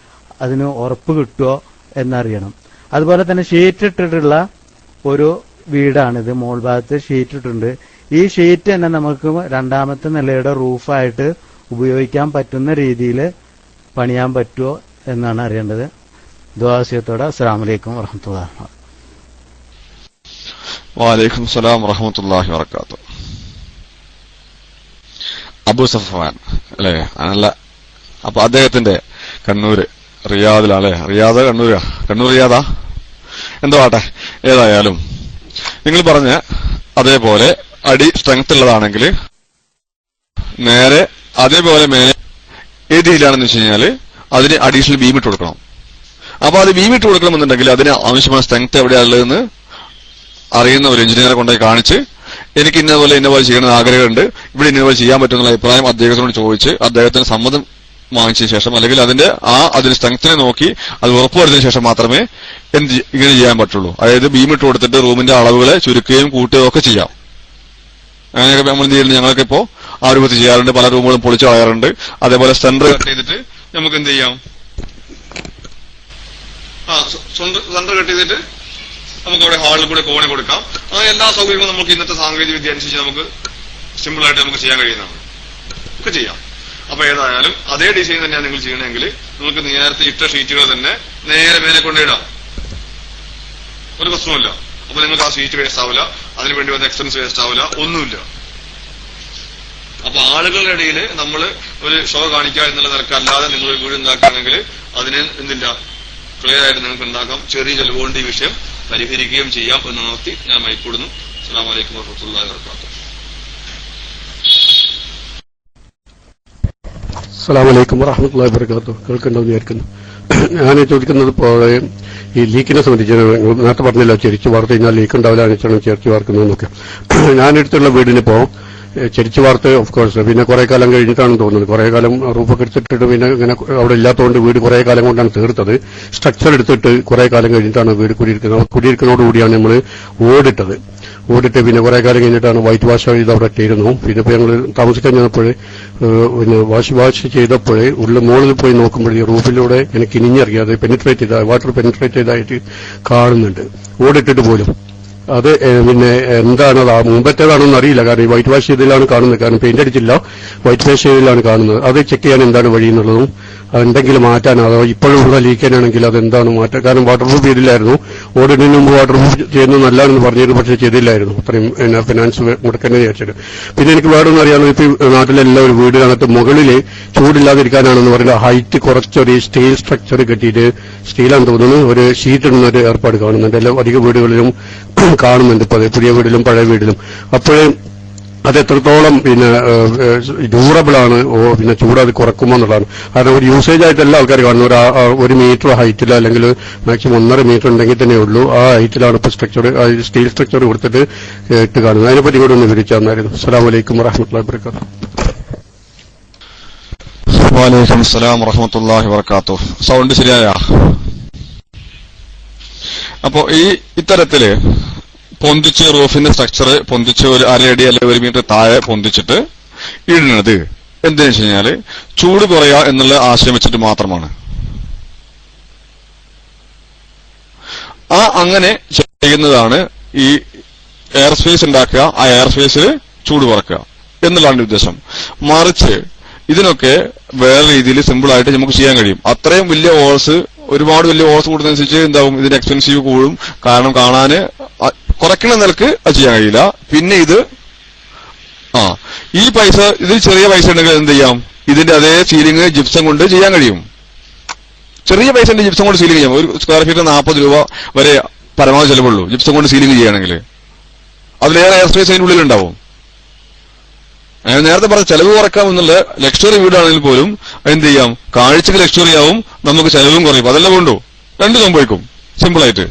അതിന് ഉറപ്പ് കിട്ടുമോ എന്നറിയണം. അതുപോലെ തന്നെ ഷീറ്റ് ഇട്ടിട്ടുള്ള ഒരു വീടാണിത്. മോൾ ഭാഗത്ത് ഷീറ്റ് ഇട്ടിട്ടുണ്ട്. ഈ ഷീറ്റ് തന്നെ നമുക്ക് രണ്ടാമത്തെ നിലയുടെ റൂഫായിട്ട് ഉപയോഗിക്കാൻ പറ്റുന്ന രീതിയിൽ പണിയാൻ പറ്റുമോ എന്നാണ് അറിയേണ്ടത്. ദുആസിയത്തോടെ അസ്സലാമു അലൈക്കും വറഹ്മത്തുള്ളാഹി. വഅലൈക്കും സലാം വറഹ്മത്തുള്ളാഹി വബറകാതുഹു. അബു സഫ്വാൻ അല്ലേ? നല്ല. അപ്പൊ അദ്ദേഹത്തിന്റെ കണ്ണൂര് റിയാദിലാണ്. റിയാദ് കണ്ണൂർ റിയാദാ എന്തോ ആട്ടെ, ഏതായാലും നിങ്ങൾ പറഞ്ഞ അതേപോലെ അടി സ്ട്രെങ്ത് ഉള്ളതാണെങ്കിൽ നേരെ അതേപോലെ മേലെ ഏത് രീതിയിലാണെന്ന് വെച്ച് കഴിഞ്ഞാൽ അതിന് അഡീഷണൽ ബീം ഇട്ട് കൊടുക്കണം. അപ്പൊ അത് ബീം ഇട്ട് കൊടുക്കണമെന്നുണ്ടെങ്കിൽ അതിന് ആവശ്യമായ സ്ട്രെങ്ത് എവിടെയുള്ളതെന്ന് അറിയുന്ന ഒരു എഞ്ചിനീയറെ കൊണ്ടുപോയി കാണിച്ച് എനിക്ക് ഇന്നപോലെ ചെയ്യണമെന്ന് ആഗ്രഹമുണ്ട്, ഇവിടെ ഇന്നപോലെ ചെയ്യാൻ പറ്റുന്ന അഭിപ്രായം അദ്ദേഹത്തിനോട് ചോദിച്ച് അദ്ദേഹത്തിന് സമ്മതം വാങ്ങിച്ചതിന് ശേഷം അല്ലെങ്കിൽ അതിന് സ്ട്രെങ്ത്തിനെ നോക്കി അത് ഉറപ്പുവരുത്തിയതിനു ശേഷം മാത്രമേ ഇങ്ങനെ ചെയ്യാൻ പറ്റുള്ളൂ. അതായത് ബീമിട്ട് കൊടുത്തിട്ട് റൂമിന്റെ അളവുകളെ ചുരുക്കുകയും കൂട്ടുകയും ഒക്കെ ചെയ്യാം. അങ്ങനെയൊക്കെ നമ്മൾ എന്ത് ചെയ്യുന്നുണ്ട്, ഞങ്ങളൊക്കെ ഇപ്പോ ആ രൂപത്തിൽ ചെയ്യാറുണ്ട്. പല റൂമുകളും പൊളിച്ചു കളയാറുണ്ട്. അതേപോലെ സെന്റർ കട്ട് ചെയ്തിട്ട് നമുക്ക് എന്ത് ചെയ്യാം, സെന്റർ കട്ട് ചെയ്തിട്ട് നമുക്ക് അവിടെ ഹാളിൽ കൂടെ കോണി കൊടുക്കാം. അങ്ങനെ എല്ലാ സൗകര്യങ്ങളും നമുക്ക് ഇന്നത്തെ സാങ്കേതിക വിദ്യ അനുസരിച്ച് നമുക്ക് സിമ്പിൾ ആയിട്ട് നമുക്ക് ചെയ്യാൻ കഴിയുന്നതാണ്. ഒക്കെ ചെയ്യാം. അപ്പൊ ഏതായാലും അതേ ഡിസൈൻ തന്നെയാണ് നിങ്ങൾ ചെയ്യണമെങ്കിൽ നിങ്ങൾക്ക് നേരത്തെ ഇട്ട ഷീറ്റുകൾ തന്നെ നേരെ മേലെ കൊണ്ടിടാം, ഒരു പ്രശ്നമില്ല. അപ്പൊ നിങ്ങൾക്ക് ആ ഷീറ്റ് വേസ്റ്റ് ആവില്ല, അതിനുവേണ്ടി വന്ന എക്സ്പെൻസ് വേസ്റ്റ് ആവില്ല, ഒന്നുമില്ല. അപ്പൊ ആളുകളുടെ ഇടയിൽ നമ്മൾ ഒരു ഷോ കാണിക്കുക എന്നുള്ള നിലക്കല്ലാതെ നിങ്ങൾ ഒരു വീട് ഉണ്ടാക്കുകയാണെങ്കിൽ അതിന് എന്തില്ല, ക്ലിയർ ആയിട്ട് നിങ്ങൾക്ക് ഉണ്ടാക്കാം. ചെറിയ ചെലവുകൊണ്ട് ഈ വിഷയം പരിഹരിക്കുകയും ചെയ്യാം എന്ന് നോക്കി ഞാൻ മൈക്കൂടുന്നു. അസ്സലാമു അലൈക്കും വറഹ്മത്തുള്ളാഹി വബറകാതുഹു. അസ്സലാമു അലൈക്കും വറഹ്മത്തുള്ളാഹി വബറകാതുഹു. കേൾക്കുന്നുണ്ടെന്ന് വിചാരിക്കുന്നു. ഞാൻ ചോദിക്കുന്നത് പോലെ ഈ ലീക്കിനെ സംബന്ധിച്ച് നേരത്തെ പറഞ്ഞില്ല, ചെരിച്ച് വാർത്ത് കഴിഞ്ഞാൽ ലീക്ക് ഉണ്ടാവില്ല വെച്ചാണ് ചെരിച്ച് വാർക്കുന്നതെന്നൊക്കെ. ഞാനെടുത്തുള്ള വീടിനിപ്പോ ചെരിച്ച് വാർത്ത് ഓഫ് കോഴ്സ് പിന്നെ കുറെ കാലം കഴിഞ്ഞിട്ടാണെന്ന് തോന്നുന്നത്. കുറെ കാലം റൂഫൊക്കെ എടുത്തിട്ട് പിന്നെ ഇങ്ങനെ അവിടെ ഇല്ലാത്തതുകൊണ്ട് വീട് കുറെ കാലം കൊണ്ടാണ് തീർത്തത്. സ്ട്രക്ചർ എടുത്തിട്ട് കുറെ കാലം കഴിഞ്ഞിട്ടാണ് വീട് കുടിയിരിക്കുന്നതോടുകൂടിയാണ് നമ്മൾ ഓടിട്ട് പിന്നെ കുറെ കാലം കഴിഞ്ഞിട്ടാണ് വൈറ്റ് വാഷ് ചെയ്ത് അവിടെ ഇട്ടിരുന്നു. പിന്നെ ഇപ്പൊ ഞങ്ങൾ താമസിക്കാൻ ചെന്നപ്പോൾ പിന്നെ വാഷ് ചെയ്തപ്പോഴേ മുകളിൽ പോയി നോക്കുമ്പോഴേ റൂഫിലൂടെ ഇങ്ങനെ കിനിഞ്ഞിറങ്ങിയത് വാട്ടർ പെനിട്രേറ്റ് ചെയ്തായിട്ട് കാണുന്നുണ്ട്, ഓടിട്ടിട്ട് പോലും. അത് പിന്നെ എന്താണ് അത് മുമ്പത്തേതാണെന്ന് അറിയില്ല. കാരണം ഈ വൈറ്റ് വാഷ് ചെയ്തതിലാണ് കാണുന്നത്. കാരണം പെയിന്റ് അടിച്ചില്ല, വൈറ്റ് വാഷ് ചെയ്തതിലാണ് കാണുന്നത്. അത് ചെക്ക് ചെയ്യാൻ എന്താണ് വഴി എന്നുള്ളതും എന്തെങ്കിലും മാറ്റാൻ, അതോ ഇപ്പോഴുള്ള ലീക്കാനാണെങ്കിൽ അതെന്താണ് മാറ്റാൻ. കാരണം വാട്ടർ പ്രൂഫ് ചെയ്തില്ലായിരുന്നു. ഓടിനു മുമ്പ് വാട്ടർ പ്രൂഫ് ചെയ്യുന്നത് നല്ലതാണെന്ന് പറഞ്ഞിരുന്നു, പക്ഷേ ചെയ്തില്ലായിരുന്നു. അത്രയും ഫിനാൻസ് മുടക്കേണ്ടത് വിചാരിച്ചത്. പിന്നെ എനിക്ക് വേറൊന്നും അറിയാവുന്ന ഇപ്പൊ നാട്ടിലെല്ലാം ഒരു വീടിനകത്ത് മുകളില് ചൂടില്ലാതിരിക്കാനാണെന്ന് പറയുന്നത് ഹൈറ്റ് കുറച്ചൊരു സ്റ്റീൽ സ്ട്രക്ചർ കെട്ടിയിട്ട്, സ്റ്റീലാണെന്ന് തോന്നുന്നു, ഒരു ഷീറ്റ് ഇടുന്ന ഒരു ഏർപ്പാട് കാണുന്നുണ്ട്. എല്ലാം അധിക വീടുകളിലും കാണുന്നുണ്ട്. ഇപ്പൊ പുതിയ വീടിലും പഴയ വീടിലും. അപ്പോഴേ അത് എത്രത്തോളം പിന്നെ ഡ്യൂറബിൾ ആണ്, പിന്നെ ചൂട് അത് കുറക്കുമോ എന്നുള്ളതാണ്. കാരണം ഒരു യൂസേജ് ആയിട്ട് എല്ലാ ആൾക്കാർ കാണുന്നു. ഒരു മീറ്റർ ഹൈറ്റിൽ അല്ലെങ്കിൽ മാക്സിമം 1.5 മീറ്റർ ഉണ്ടെങ്കിൽ തന്നെ ഉള്ളൂ. ആ ഹൈറ്റിലാണ് ഇപ്പൊ സ്ട്രക്ചർ, സ്റ്റീൽ സ്ട്രക്ചർ കൊടുത്തിട്ട് ഇട്ട് കാണുന്നത്. അതിനെപ്പറ്റി കൂടെ ഒന്ന് വിവരിച്ചു തന്നായിരുന്നു. അസ്സലാമു അലൈക്കും വറഹ്മത്തുള്ളാഹി വബറകാതുഹു. വഅലൈക്കും അസ്സലാം വറഹ്മത്തുള്ളാഹി വബറകാതുഹു. സൗണ്ട് ശരിയായ? അപ്പോ ഇത്തരത്തില് പൊന്തിച്ച് റൂഫിന്റെ സ്ട്രക്ചർ പൊന്തിച്ച് ഒരു 1/2 അടി അല്ലെങ്കിൽ 1 മീറ്റർ താഴെ പൊന്തിച്ചിട്ട് ഇടുന്നത് എന്തിനു വെച്ച് കഴിഞ്ഞാല് ചൂട് കുറയുക എന്നുള്ള ആശയം വെച്ചിട്ട് മാത്രമാണ്. അങ്ങനെ ചെയ്യുന്നതാണ് ഈ എയർ സ്പേസ് ഉണ്ടാക്കുക, ആ എയർ സ്പേസിൽ ചൂട് കുറക്കുക എന്നുള്ളതാണ് ഉദ്ദേശം. മറിച്ച് ഇതിനൊക്കെ വേറെ രീതിയിൽ സിമ്പിൾ ആയിട്ട് നമുക്ക് ചെയ്യാൻ കഴിയും. അത്രയും വലിയ ഹോൾസ്, ഒരുപാട് വലിയ ഹോൾസ് കൂടുന്നതനുസരിച്ച് എന്താവും, ഇതിന്റെ എക്സ്പെൻസീവ് കൂടും. കാരണം കാണാന് കുറയ്ക്കുന്ന നിലക്ക് അത് ചെയ്യാൻ കഴിയില്ല. പിന്നെ ഈ പൈസ, ഇതിൽ ചെറിയ പൈസ ഉണ്ടെങ്കിൽ എന്ത് ചെയ്യാം, ഇതിന്റെ അതേ സീലിംഗ് ജിപ്സം കൊണ്ട് ചെയ്യാൻ കഴിയും. ചെറിയ പൈസന്റെ ജിപ്സം കൊണ്ട് സീലിംഗ് ചെയ്യാം. ഒരു സ്ക്വയർ ഫീറ്റ് 40 രൂപ വരെ പരമാവധി ചെലവുള്ളൂ ജിപ്സം കൊണ്ട് സീലിംഗ് ചെയ്യുകയാണെങ്കിൽ. അതിലേറെ എയർ സ്പേസ് അതിന്റെ ഉള്ളിലുണ്ടാവും. നേരത്തെ പറഞ്ഞ ചെലവ് കുറക്കാം എന്നുള്ള ലക്ഷറി വീടാണെങ്കിൽ പോലും എന്ത് ചെയ്യാം, കാഴ്ചക്ക് ലക്ഷറി ആവും, നമുക്ക് ചെലവും കുറയും. അതെല്ലാം കൊണ്ടു രണ്ടും സംഭവിക്കും സിമ്പിളായിട്ട്.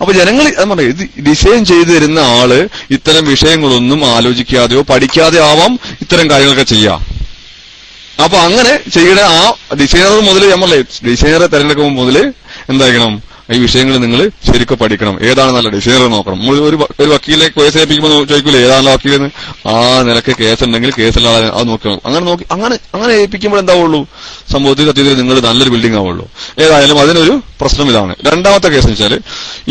അപ്പൊ ജനങ്ങൾ ഇത് ഡിസൈൻ ചെയ്തു തരുന്ന ആള് ഇത്തരം വിഷയങ്ങളൊന്നും ആലോചിക്കാതെയോ പഠിക്കാതെയോ ആവാം ഇത്തരം കാര്യങ്ങളൊക്കെ ചെയ്യാം. അപ്പൊ അങ്ങനെ ചെയ്യണ ആ ഡിസൈനർ മുതൽ നമ്മളെ ഡിസൈനറെ തെരഞ്ഞെടുക്കുമ്പോൾ മുതല് എന്തായിരിക്കണം, ഈ വിഷയങ്ങൾ നിങ്ങൾ ശരിക്കും പഠിക്കണം. ഏതാണ് നല്ല ഡിസൈനർ നോക്കണം. നമ്മൾ ഒരു വക്കീലെ കേസ് ഏൽപ്പിക്കുമ്പോൾ ചോദിക്കൂലേ ഏതാണ് വക്കീലെന്ന്, ആ നിലക്ക് കേസ് ഉണ്ടെങ്കിൽ കേസുള്ള ആളെ അത് നോക്കണം. അങ്ങനെ ഏൽപ്പിക്കുമ്പോൾ എന്താവുള്ളൂ, സംഭവത്തിൽ സത്യത്തിൽ നിങ്ങൾ നല്ലൊരു ബിൽഡിംഗ് ആവുള്ളൂ. ഏതായാലും അതിനൊരു പ്രശ്നം ഇതാണ്. രണ്ടാമത്തെ കേസ് എന്ന് വെച്ചാൽ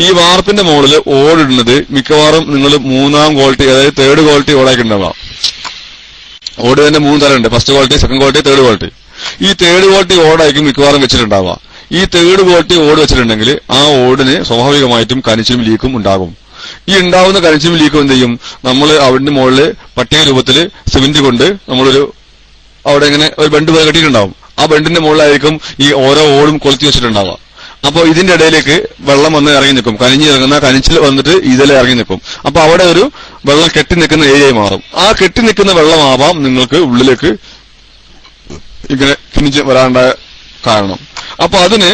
ഈ വാർപ്പിന്റെ മുകളിൽ ഓടിടുന്നത് മിക്കവാറും നിങ്ങൾ 3ാം ക്വാളിറ്റി, അതായത് 3rd ക്വാളിറ്റി ഓടാക്കി ഉണ്ടാവാം. ഓട് തന്നെ 3 തരമുണ്ട്, first quality, second quality, 3rd quality. ഈ 3rd ക്വാളിറ്റി ഓടായിരിക്കും മിക്കവാറും വെച്ചിട്ടുണ്ടാവുക. ഈ 3rd ക്വാളിറ്റി ഓട് വെച്ചിട്ടുണ്ടെങ്കിൽ ആ ഓടിന് സ്വാഭാവികമായിട്ടും കനിച്ചും ലീക്കും ഉണ്ടാകും. ഈ ഉണ്ടാവുന്ന കനിച്ചും ലീക്കും എന്ത് ചെയ്യും, നമ്മൾ അവിടെ മുകളിൽ പട്ടിക രൂപത്തിൽ സിമെന്റ് കൊണ്ട് നമ്മളൊരു അവിടെ ഇങ്ങനെ ഒരു ബണ്ട് പോലെ കെട്ടിയിട്ടുണ്ടാവും. ആ ബണ്ടിന്റെ മുകളിലായിരിക്കും ഈ ഓരോ ഓടും കൊളുത്തി വെച്ചിട്ടുണ്ടാവുക. അപ്പൊ ഇതിന്റെ ഇടയിലേക്ക് വെള്ളം വന്ന് ഇറങ്ങി നിൽക്കും. കനിഞ്ഞിറങ്ങുന്ന കനിച്ചിൽ വന്നിട്ട് ഇതിലെ ഇറങ്ങി നിൽക്കും. അപ്പൊ അവിടെ ഒരു വെള്ളം കെട്ടി നിൽക്കുന്ന ഏരിയയായി മാറും. ആ കെട്ടി നിൽക്കുന്ന വെള്ളമാവാം നിങ്ങൾക്ക് ഉള്ളിലേക്ക് ഇങ്ങനെ കിണിച്ച് വരാണ്ടായ കാരണം. അപ്പൊ അതിന്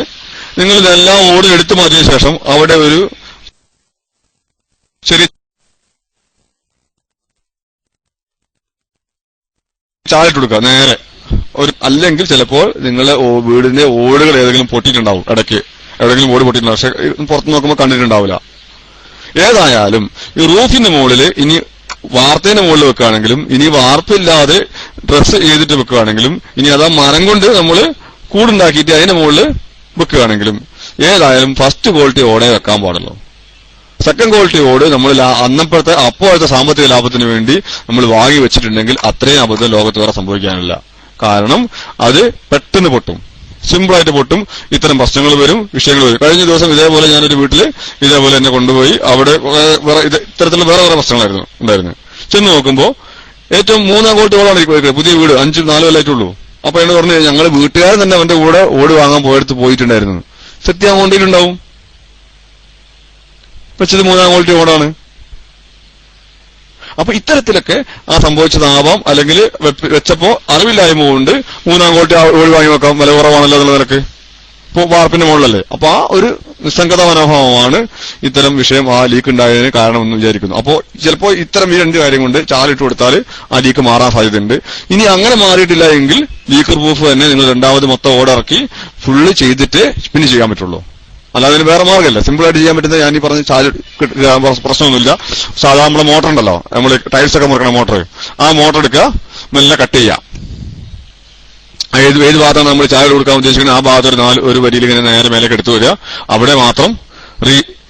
നിങ്ങൾ ഇതെല്ലാം ഓടും എടുത്തു മാറ്റിയ ശേഷം അവിടെ ഒരു ചെറിയ ചാലിട്ട് കൊടുക്കുക നേരെ ഒരു. അല്ലെങ്കിൽ ചിലപ്പോൾ നിങ്ങളെ വീടിന്റെ ഓടുകൾ ഏതെങ്കിലും പൊട്ടിയിട്ടുണ്ടാവും, ഇടയ്ക്ക് എവിടെയെങ്കിലും ഓട് പൊട്ടിയിട്ടുണ്ടാവും. പക്ഷെ പുറത്ത് നോക്കുമ്പോൾ കണ്ടിട്ടുണ്ടാവില്ല. ഏതായാലും ഈ റൂഫിന്റെ മുകളിൽ ഇനി വാർത്തേന്റെ മുകളിൽ വെക്കുകയാണെങ്കിലും ഇനി വാർപ്പില്ലാതെ ഡ്രസ്സ് ചെയ്തിട്ട് വെക്കുകയാണെങ്കിലും ഇനി അതാ മരം കൊണ്ട് നമ്മൾ കൂടുണ്ടാക്കിയിട്ട് അതിന്റെ മുകളിൽ വെക്കുകയാണെങ്കിലും ഏതായാലും ഫസ്റ്റ് ക്വാളിറ്റി ഓടേ വെക്കാൻ പാടുള്ളൂ. സെക്കൻഡ് ക്വാളിറ്റി ഓട് നമ്മൾ അപ്പോഴത്തെ സാമ്പത്തിക ലാഭത്തിന് വേണ്ടി നമ്മൾ വാങ്ങി വെച്ചിട്ടുണ്ടെങ്കിൽ അത്രയും അബദ്ധം ലോകത്ത് വേറെ സംഭവിക്കാനില്ല. കാരണം അത് പെട്ടെന്ന് പൊട്ടും, സിമ്പിളായിട്ട് പൊട്ടും. ഇത്തരം പ്രശ്നങ്ങൾ വരും, വിഷയങ്ങൾ വരും. കഴിഞ്ഞ ദിവസം ഇതേപോലെ ഞാനൊരു വീട്ടില് ഇതേപോലെ എന്നെ കൊണ്ടുപോയി അവിടെ ഇത്തരത്തിലുള്ള വേറെ പ്രശ്നങ്ങളായിരുന്നു ഉണ്ടായിരുന്നു. ചെന്ന് നോക്കുമ്പോ ഏറ്റവും 3ാം ക്വാളിറ്റി ഓടാണ് എനിക്ക് പുതിയ വീട് 5-4 കൊല്ലമായിട്ടുള്ളൂ. അപ്പൊ എന്നോട് പറഞ്ഞു ഞങ്ങൾ വീട്ടുകാരൻ തന്നെ അവന്റെ കൂടെ ഓട് വാങ്ങാൻ പോയിട്ടുണ്ടായിരുന്നു. സത്യം കൊണ്ടിട്ടുണ്ടാവും, വെച്ചത് 3ാം ക്വാളിറ്റി ഓടാണ്. അപ്പൊ ഇത്തരത്തിലൊക്കെ ആ സംഭവിച്ചതാവാം. അല്ലെങ്കിൽ വെച്ചപ്പോ അറിവില്ലായ്മ കൊണ്ട് 3ാം ക്വാളിറ്റി ഓട് വാങ്ങി വെക്കാം, വില കുറവാണല്ലോ എന്നുള്ള നിലക്ക്. ഇപ്പൊ വാർപ്പിന്റെ മുകളിലല്ലേ. അപ്പൊ ആ ഒരു നിസ്സംഗത മനോഭാവമാണ് ഇത്തരം വിഷയം ആ ലീക്ക് ഉണ്ടായതിന് കാരണമെന്ന് വിചാരിക്കുന്നു. അപ്പോ ചിലപ്പോ ഇത്തരം ഈ 2 കാര്യം കൊണ്ട് ചാലിട്ട് കൊടുത്താൽ ആ ലീക്ക് മാറാൻ സാധ്യതയുണ്ട്. ഇനി അങ്ങനെ മാറിയിട്ടില്ല എങ്കിൽ ലീക്ക് പ്രൂഫ് തന്നെ നിങ്ങൾ രണ്ടാമത് മൊത്തം ഓടിറക്കി ഫുള്ള് ചെയ്തിട്ട് പിന്നെ ചെയ്യാൻ പറ്റുള്ളൂ. അല്ലാതെ അതിന് വേറെ മാർഗ്ഗമല്ല. സിമ്പിളായിട്ട് ചെയ്യാൻ പറ്റുന്ന ഞാൻ ഈ പറഞ്ഞ ചാല് പ്രശ്നമൊന്നുമില്ല. സാധാരണ നമ്മളെ മോട്ടർ ഉണ്ടല്ലോ, നമ്മൾ ടൈൽസ് ഒക്കെ മുറിക്കണ മോട്ടർ, ആ മോട്ടർ എടുക്കുക, മെല്ലെ കട്ട് ചെയ്യാം. ഏത് ഭാഗത്താണ് നമ്മൾ ചായ കൊടുക്കാൻ ഉദ്ദേശിക്കുന്നത് ആ ഭാഗത്ത് ഒരു വരിയിൽ ഇങ്ങനെ നേരെ മേലേക്ക് എടുത്തു വരിക. അവിടെ മാത്രം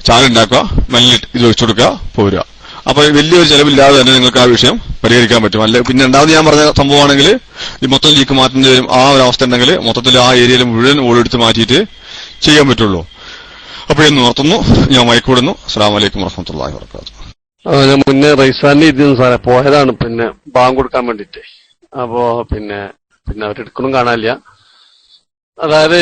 ചാലുണ്ടാക്കുക, മെല്ലെ ഇത് വെച്ചു കൊടുക്കുക, പോരുക. അപ്പൊ വലിയൊരു ചെലവില്ലാതെ തന്നെ നിങ്ങൾക്ക് ആ വിഷയം പരിഹരിക്കാൻ പറ്റും. അല്ലെ പിന്നെ രണ്ടാമത് ഞാൻ പറഞ്ഞ സംഭവമാണെങ്കിൽ ഈ മൊത്തം ലീക്ക് മാറ്റേണ്ടി വരും. ആ ഒരു അവസ്ഥ ഉണ്ടെങ്കിൽ മൊത്തത്തിൽ ആ ഏരിയയിൽ മുഴുവൻ ഓടെടുത്ത് മാറ്റിയിട്ട് ചെയ്യാൻ പറ്റുള്ളൂ. അപ്പൊ എന്ന് നിർത്തുന്നു, ഞാൻ മയക്കൂടുന്നു. അസ്സലാമു അലൈക്കും വറഹ്മത്തുള്ളാഹി വബറകാതുഹു. ഞാൻ മുന്നേ റൈസാന്റെ ഇതിന് സാറേ പോയതാണ്, പിന്നെ ബാങ്ക് കൊടുക്കാൻ വേണ്ടിട്ട്. അപ്പോ പിന്നെ അവരെടുക്കണം കാണാനില്ല. അതായത്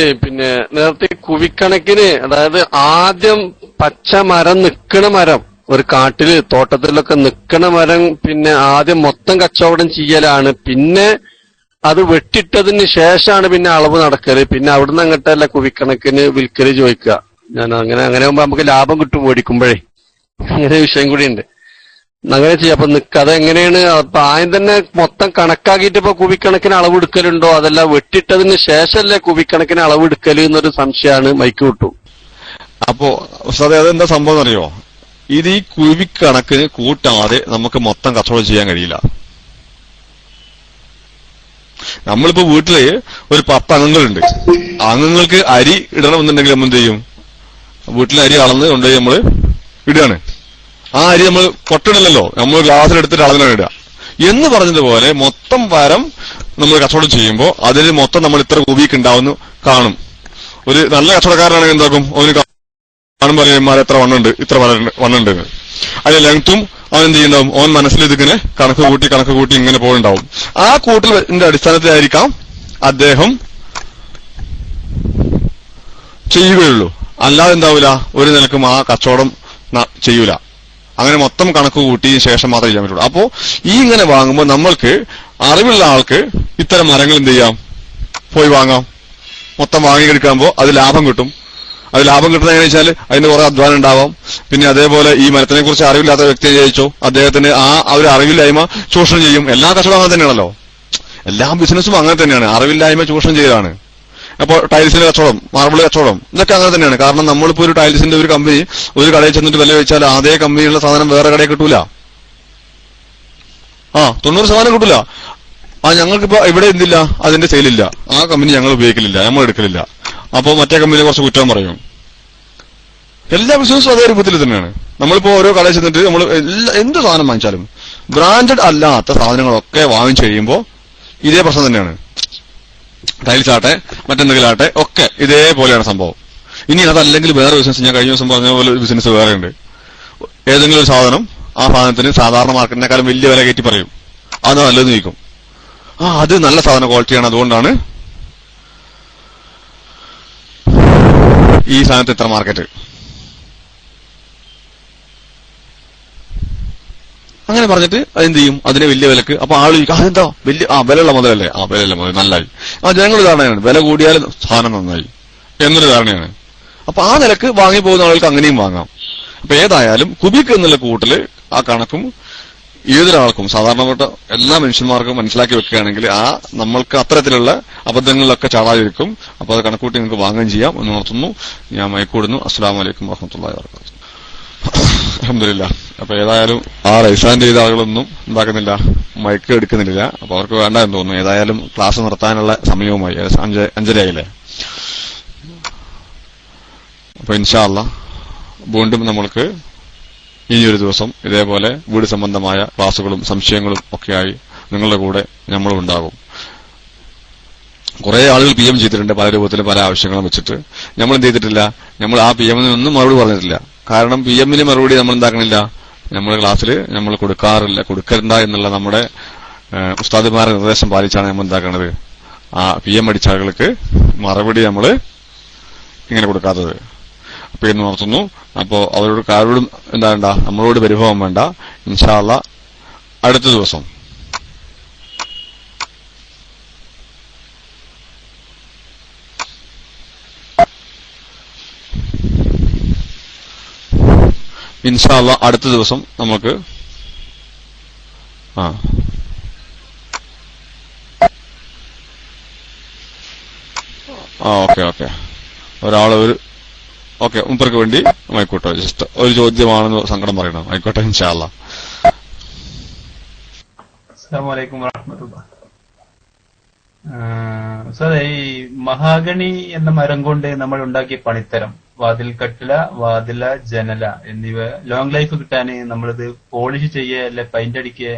നേരത്തെ കുവിക്കണക്കിന്, അതായത് ആദ്യം പച്ച മരം നിൽക്കണ മരം ഒരു കാട്ടില് തോട്ടത്തിലൊക്കെ നിക്കണ മരം പിന്നെ ആദ്യം മൊത്തം കച്ചവടം ചെയ്യലാണ്, പിന്നെ അത് വെട്ടിട്ടതിന് ശേഷമാണ് പിന്നെ അളവ് നടക്കല്, പിന്നെ അവിടുന്ന് അങ്ങോട്ടല്ല കുവിക്കണക്കിന് വിൽക്കല് ചോദിക്കുക. ഞാൻ അങ്ങനെ ആകുമ്പോ നമുക്ക് ലാഭം കിട്ടും മേടിക്കുമ്പോഴേ. അങ്ങനെ വിഷയം കൂടി ഉണ്ട്. അങ്ങനെ ചെയ്യാം. അപ്പൊ അതെങ്ങനെയാണ് അപ്പൊ ആദ്യം തന്നെ മൊത്തം കണക്കാക്കിയിട്ട് ഇപ്പൊ കുവിക്കണക്കിന് അളവ് എടുക്കലുണ്ടോ, അതല്ല വെട്ടിട്ടതിന് ശേഷമല്ലേ കുവിക്കണക്കിന് അളവ് എടുക്കല് എന്നൊരു സംശയമാണ് മൈക്ക് കിട്ടും. അപ്പോ ഉസ്താദേ അതെന്താ സംഭവം അറിയോ? ഇത് ഈ കുവിക്കണക്കിന് കൂട്ടാതെ നമുക്ക് മൊത്തം കച്ചവടം ചെയ്യാൻ കഴിയില്ല. നമ്മളിപ്പോ വീട്ടില് ഒരു 10 അംഗങ്ങളുണ്ട്. അംഗങ്ങൾക്ക് അരി ഇടണമെന്നുണ്ടെങ്കിൽ നമ്മൾ എന്ത് ചെയ്യും? വീട്ടിലെ അരി അളന്ന് കൊണ്ടുപോയി നമ്മള് ഇടുകയാണ്. ആ അരി നമ്മൾ കൊട്ടിടല്ലോ, നമ്മൾ ഗ്ലാസ്സിലെടുത്തിട്ട് അളന്നിടാൻ ഇടുക എന്ന് പറഞ്ഞതുപോലെ മൊത്തം വാരം നമ്മൾ കച്ചവടം ചെയ്യുമ്പോൾ അതിന് മൊത്തം നമ്മൾ ഇത്ര കുവിക്ക് ഉണ്ടാവുന്നു കാണും. ഒരു നല്ല കച്ചവടക്കാരനാണെങ്കിൽ എന്താക്കും, അവന് കാണുമ്പോൾ അറിയാൻ എത്ര വണ്ണുണ്ട്, ഇത്ര വണ്ണുണ്ട്. അതിന്റെ ലെങ്ത്തും അവൻ എന്ത് ചെയ്യുന്നുണ്ടാവും, അവൻ മനസ്സിൽ ഇതിങ്ങനെ കണക്ക് കൂട്ടി ഇങ്ങനെ പോകുന്നുണ്ടാവും. ആ കൂട്ടലിന്റെ അടിസ്ഥാനത്തിലായിരിക്കാം അദ്ദേഹം ചെയ്യുകയുള്ളൂ. അല്ലാതെ എന്താവൂല, ഒരു നിലക്കും ആ കച്ചവടം ചെയ്യൂല. അങ്ങനെ മൊത്തം കണക്ക് കൂട്ടിയതിനു ശേഷം മാത്രമേ ചെയ്യാൻ പറ്റുള്ളൂ. അപ്പോ ഈ ഇങ്ങനെ വാങ്ങുമ്പോൾ നമ്മൾക്ക് അറിവുള്ള ആൾക്ക് ഇത്തരം മരങ്ങൾ എന്ത് ചെയ്യാം, പോയി വാങ്ങാം. മൊത്തം വാങ്ങിയെടുക്കുമ്പോൾ അത് ലാഭം കിട്ടും. അത് ലാഭം കിട്ടുന്നത് എങ്ങനെയാ വെച്ചാൽ അതിന് കുറെ അധ്വാനം ഉണ്ടാവാം. പിന്നെ അതേപോലെ ഈ മരത്തിനെ കുറിച്ച് അറിവില്ലാത്ത വ്യക്തിയെ ചോദിച്ചോ, അദ്ദേഹത്തിന് ആ ഒരു അറിവില്ലായ്മ ചൂഷണം ചെയ്യും. എല്ലാ കച്ചവടം അങ്ങനെ തന്നെയാണല്ലോ, എല്ലാ ബിസിനസ്സും അങ്ങനെ തന്നെയാണ്. അറിവില്ലായ്മ ചൂഷണം ചെയ്യലാണ്. അപ്പൊ ടൈൽസിന്റെ കച്ചവടം, മാർബിൾ കച്ചവടം, ഇതൊക്കെ അങ്ങനെ തന്നെയാണ്. കാരണം നമ്മളിപ്പോ ഒരു ടൈൽസിന്റെ ഒരു കമ്പനി ഒരു കടയിൽ ചെന്നിട്ട് വില വെച്ചാൽ അതേ കമ്പനിയുള്ള സാധനം വേറെ കടയിൽ കിട്ടൂല. 90% കിട്ടൂല. ഞങ്ങൾക്കിപ്പോ ഇവിടെ എന്തില്ല, അതിന്റെ സെയിലില്ല, ആ കമ്പനി ഞങ്ങൾ ഉപയോഗിക്കലില്ല, നമ്മൾ എടുക്കലില്ല. അപ്പൊ മറ്റേ കമ്പനിയെ കുറച്ച് കുറ്റം പറയും. എല്ലാ ബിസിനസ്സും അതേ രൂപത്തിൽ തന്നെയാണ്. നമ്മളിപ്പോ ഓരോ കടയിൽ ചെന്നിട്ട് നമ്മൾ എന്ത് സാധനം വാങ്ങിച്ചാലും ബ്രാൻഡഡ് അല്ലാത്ത സാധനങ്ങളൊക്കെ വാങ്ങിച്ചു കഴിയുമ്പോൾ ഇതേ പ്രശ്നം തന്നെയാണ്. ടൈൽസ് ആട്ടെ മറ്റെന്തെങ്കിലും ആട്ടെ ഒക്കെ ഇതേപോലെയാണ് സംഭവം. ഇനി അതല്ലെങ്കിൽ വേറെ ബിസിനസ്, ഞാൻ കഴിഞ്ഞ ദിവസം പറഞ്ഞ പോലെ ഒരു ബിസിനസ് വേറെ ഉണ്ട്. ഏതെങ്കിലും ഒരു സാധനം, ആ സാധനത്തിന് സാധാരണ മാർക്കറ്റിനേക്കാളും വലിയ വില കയറ്റി പറയും, അത് നല്ലതെന്ന് ചോദിക്കും. അത് നല്ല സാധന ക്വാളിറ്റിയാണ്, അതുകൊണ്ടാണ് ഈ സാധനത്തിന് ഇത്ര മാർക്കറ്റ്. അങ്ങനെ പറഞ്ഞിട്ട് അതെന്ത് ചെയ്യും, അതിനെ വലിയ വിലക്ക്. അപ്പൊ ആള് ചോദിക്കും, അതെന്താ വലിയ വിലയുള്ള മുതലല്ലേ, വിലയുള്ള മുതൽ നന്നായി. ജനങ്ങൾ ധാരണയാണ് വില കൂടിയാൽ സാധനം നന്നായി എന്നൊരു ധാരണയാണ്. അപ്പൊ ആ നിലക്ക് വാങ്ങി പോകുന്ന ആൾക്ക് അങ്ങനെയും വാങ്ങാം. അപ്പൊ ഏതായാലും കുബിക്ക് എന്നുള്ള കൂട്ടില് ആ കണക്കും ഏതൊരാൾക്കും സാധാരണപ്പെട്ട എല്ലാ മനുഷ്യന്മാർക്കും മനസ്സിലാക്കി വെക്കുകയാണെങ്കിൽ നമ്മൾക്ക് അത്തരത്തിലുള്ള അബദ്ധങ്ങളിലൊക്കെ ചാടാതിരിക്കും. അപ്പൊ അത് കണക്കൂട്ടി നിങ്ങൾക്ക് വാങ്ങുകയും ചെയ്യാം എന്ന് ഓർത്തുന്നു. ഞാൻ മയക്കൂടുന്നു. അസ്സലാമു അലൈക്കും വറഹ്മത്തുള്ളാഹി വബറകാതുഹു. അൽഹംദുലില്ലാഹ്. അപ്പൊ ഏതായാലും റൈസാൻ ചെയ്ത ആളുകളൊന്നും എന്താക്കുന്നില്ല, മയക്ക് എടുക്കുന്നില്ല. അപ്പൊ അവർക്ക് വേണ്ട എന്ന് തോന്നുന്നു. ഏതായാലും ക്ലാസ് നിർത്താനുള്ള സമയവുമായി 5:30 ആയില്ലേ. അപ്പൊ ഇൻഷാ അല്ലാഹ് വീണ്ടും നമ്മൾക്ക് ഇനിയൊരു ദിവസം ഇതേപോലെ വീട് സംബന്ധമായ ക്ലാസുകളും സംശയങ്ങളും ഒക്കെയായി നിങ്ങളുടെ കൂടെ നമ്മളും ഉണ്ടാകും. കുറെ ആളുകൾ PM ചെയ്തിട്ടുണ്ട്, പല രൂപത്തിൽ പല ആവശ്യങ്ങളും വെച്ചിട്ട്. നമ്മൾ എന്ത് ചെയ്തിട്ടില്ല, നമ്മൾ ആ PMനൊന്നും മറുപടി പറഞ്ഞിട്ടില്ല. കാരണം PMന് മറുപടി നമ്മൾ എന്താക്കണില്ല, നമ്മൾ ക്ലാസ്സിൽ നമ്മൾ കൊടുക്കണ്ട എന്നുള്ള നമ്മുടെ ഉസ്താദുമാരുടെ നിർദ്ദേശം പാലിച്ചാണ് നമ്മൾ എന്താക്കണത്, ആ PM അടിച്ച ആളുകൾക്ക് മറുപടി നമ്മൾ ഇങ്ങനെ കൊടുക്കാത്തത്. അപ്പൊ എന്ന് ഓർത്തുന്നു. അപ്പോ ആരോടും എന്താ വേണ്ട, നമ്മളോട് പരിഭവം വേണ്ട. ഇൻഷാ അല്ലാഹ് അടുത്ത ദിവസം നമുക്ക് ഓക്കെ ഓക്കെ മുപ്പർക്ക് വേണ്ടി ആയിക്കോട്ടെ. ജസ്റ്റ് ഒരു ചോദ്യമാണെന്ന് സങ്കടം പറയണം. ആയിക്കോട്ടെ ഇൻഷാ അല്ലാഹ്. അസ്സലാമു അലൈക്കും വറഹ്മത്തുള്ളാഹി. സാറേ, ഈ മഹാഗണി എന്ന മരം കൊണ്ട് നമ്മൾ ഉണ്ടാക്കിയ പണിത്തരം, വാതിൽ കട്ടില, വാതില, ജനല എന്നിവ ലോങ് ലൈഫ് കിട്ടാൻ നമ്മളിത് പോളിഷ് ചെയ്യുക, അല്ല പെയിന്റ് അടിക്കുക,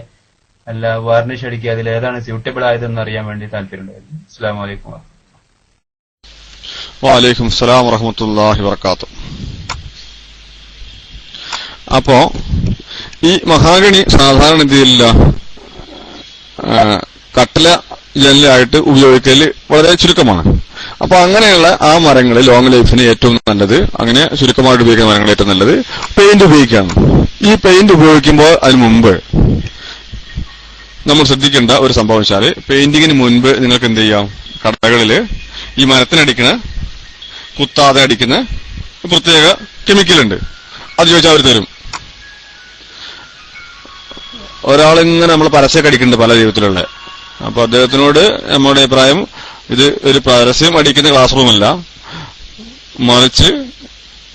അല്ല വാർണിഷ് അടിക്കുക, അതിലേതാണ് സ്യൂട്ടബിൾ ആയതെന്ന് അറിയാൻ വേണ്ടി താല്പര്യമുണ്ടായിരുന്നു. അസ്സലാമു അലൈക്കും. വഅലൈക്കും സലാം വറഹ്മത്തുള്ളാഹി വബറകാതുഹു. അപ്പോ ഈ മഹാഗണി സാധാരണ രീതിയിലുള്ള കട്ടില ജനലായിട്ട് ഉപയോഗിക്കൽ വളരെ ചുരുക്കമാണ്. അപ്പൊ അങ്ങനെയുള്ള ആ മരങ്ങൾ ലോങ് ലൈഫിന് ഏറ്റവും നല്ലത്, അങ്ങനെ ചുരുക്കമായിട്ട് ഉപയോഗിക്കുന്ന മരങ്ങൾ ഏറ്റവും നല്ലത് പെയിന്റ് ഉപയോഗിക്കുകയാണ്. ഈ പെയിന്റ് ഉപയോഗിക്കുമ്പോൾ അതിന് മുമ്പ് നമ്മൾ ശ്രദ്ധിക്കേണ്ട ഒരു സംഭവം വെച്ചാല്, പെയിന്റിങ്ങിന് മുൻപ് നിങ്ങൾക്ക് എന്ത് ചെയ്യാം, കടകളില് ഈ മരത്തിനടിക്കുന്ന കുത്താതെ അടിക്കുന്ന പ്രത്യേക കെമിക്കൽ ഉണ്ട്. അത് ചോദിച്ചാൽ അവർ തരും. ഒരാളിങ്ങനെ നമ്മൾ പരസ്യമൊക്കെ അടിക്കുന്നുണ്ട് പല ജീവിതത്തിലുള്ള. അപ്പൊ അദ്ദേഹത്തിനോട് നമ്മുടെ അഭിപ്രായം, ഇത് ഒരു പരസ്യം അടിക്കുന്ന ക്ലാസ് റൂമല്ല, മറിച്ച്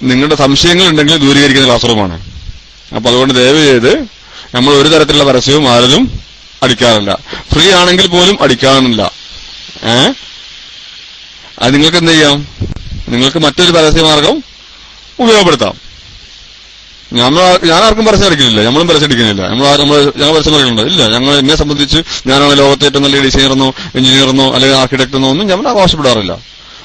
നിങ്ങളുടെ സംശയങ്ങൾ ഉണ്ടെങ്കിൽ ദൂരീകരിക്കുന്ന ക്ലാസ് റൂമാണ്. അപ്പൊ അതുകൊണ്ട് ദയവ് ചെയ്ത് നമ്മൾ ഒരു തരത്തിലുള്ള പരസ്യവും ആരും അടിക്കാറില്ല. ഫ്രീ ആണെങ്കിൽ പോലും അടിക്കാറില്ല. അത് നിങ്ങൾക്ക് എന്ത് ചെയ്യാം, നിങ്ങൾക്ക് മറ്റൊരു പരസ്യമാർഗം ഉപയോഗപ്പെടുത്താം. ഞാൻ ആർക്കും പരസ്യം അടിക്കുന്നില്ല, നമ്മളും പരസ്യം അടിക്കുന്നില്ല. ഞങ്ങൾ പരസ്യം പറയുന്നുണ്ട് ഇല്ല. ഞങ്ങൾ എന്നെ സംബന്ധിച്ച് ഞാനാണ് ലോകത്തെ ഏറ്റവും നല്ല ഡിസൈനറെന്നോ എഞ്ചിനീയറെന്നോ അല്ലെങ്കിൽ ആർക്കിടെക്ടെന്നോ ഒന്നും ഞങ്ങൾ ആവശ്യപ്പെടാറില്ല.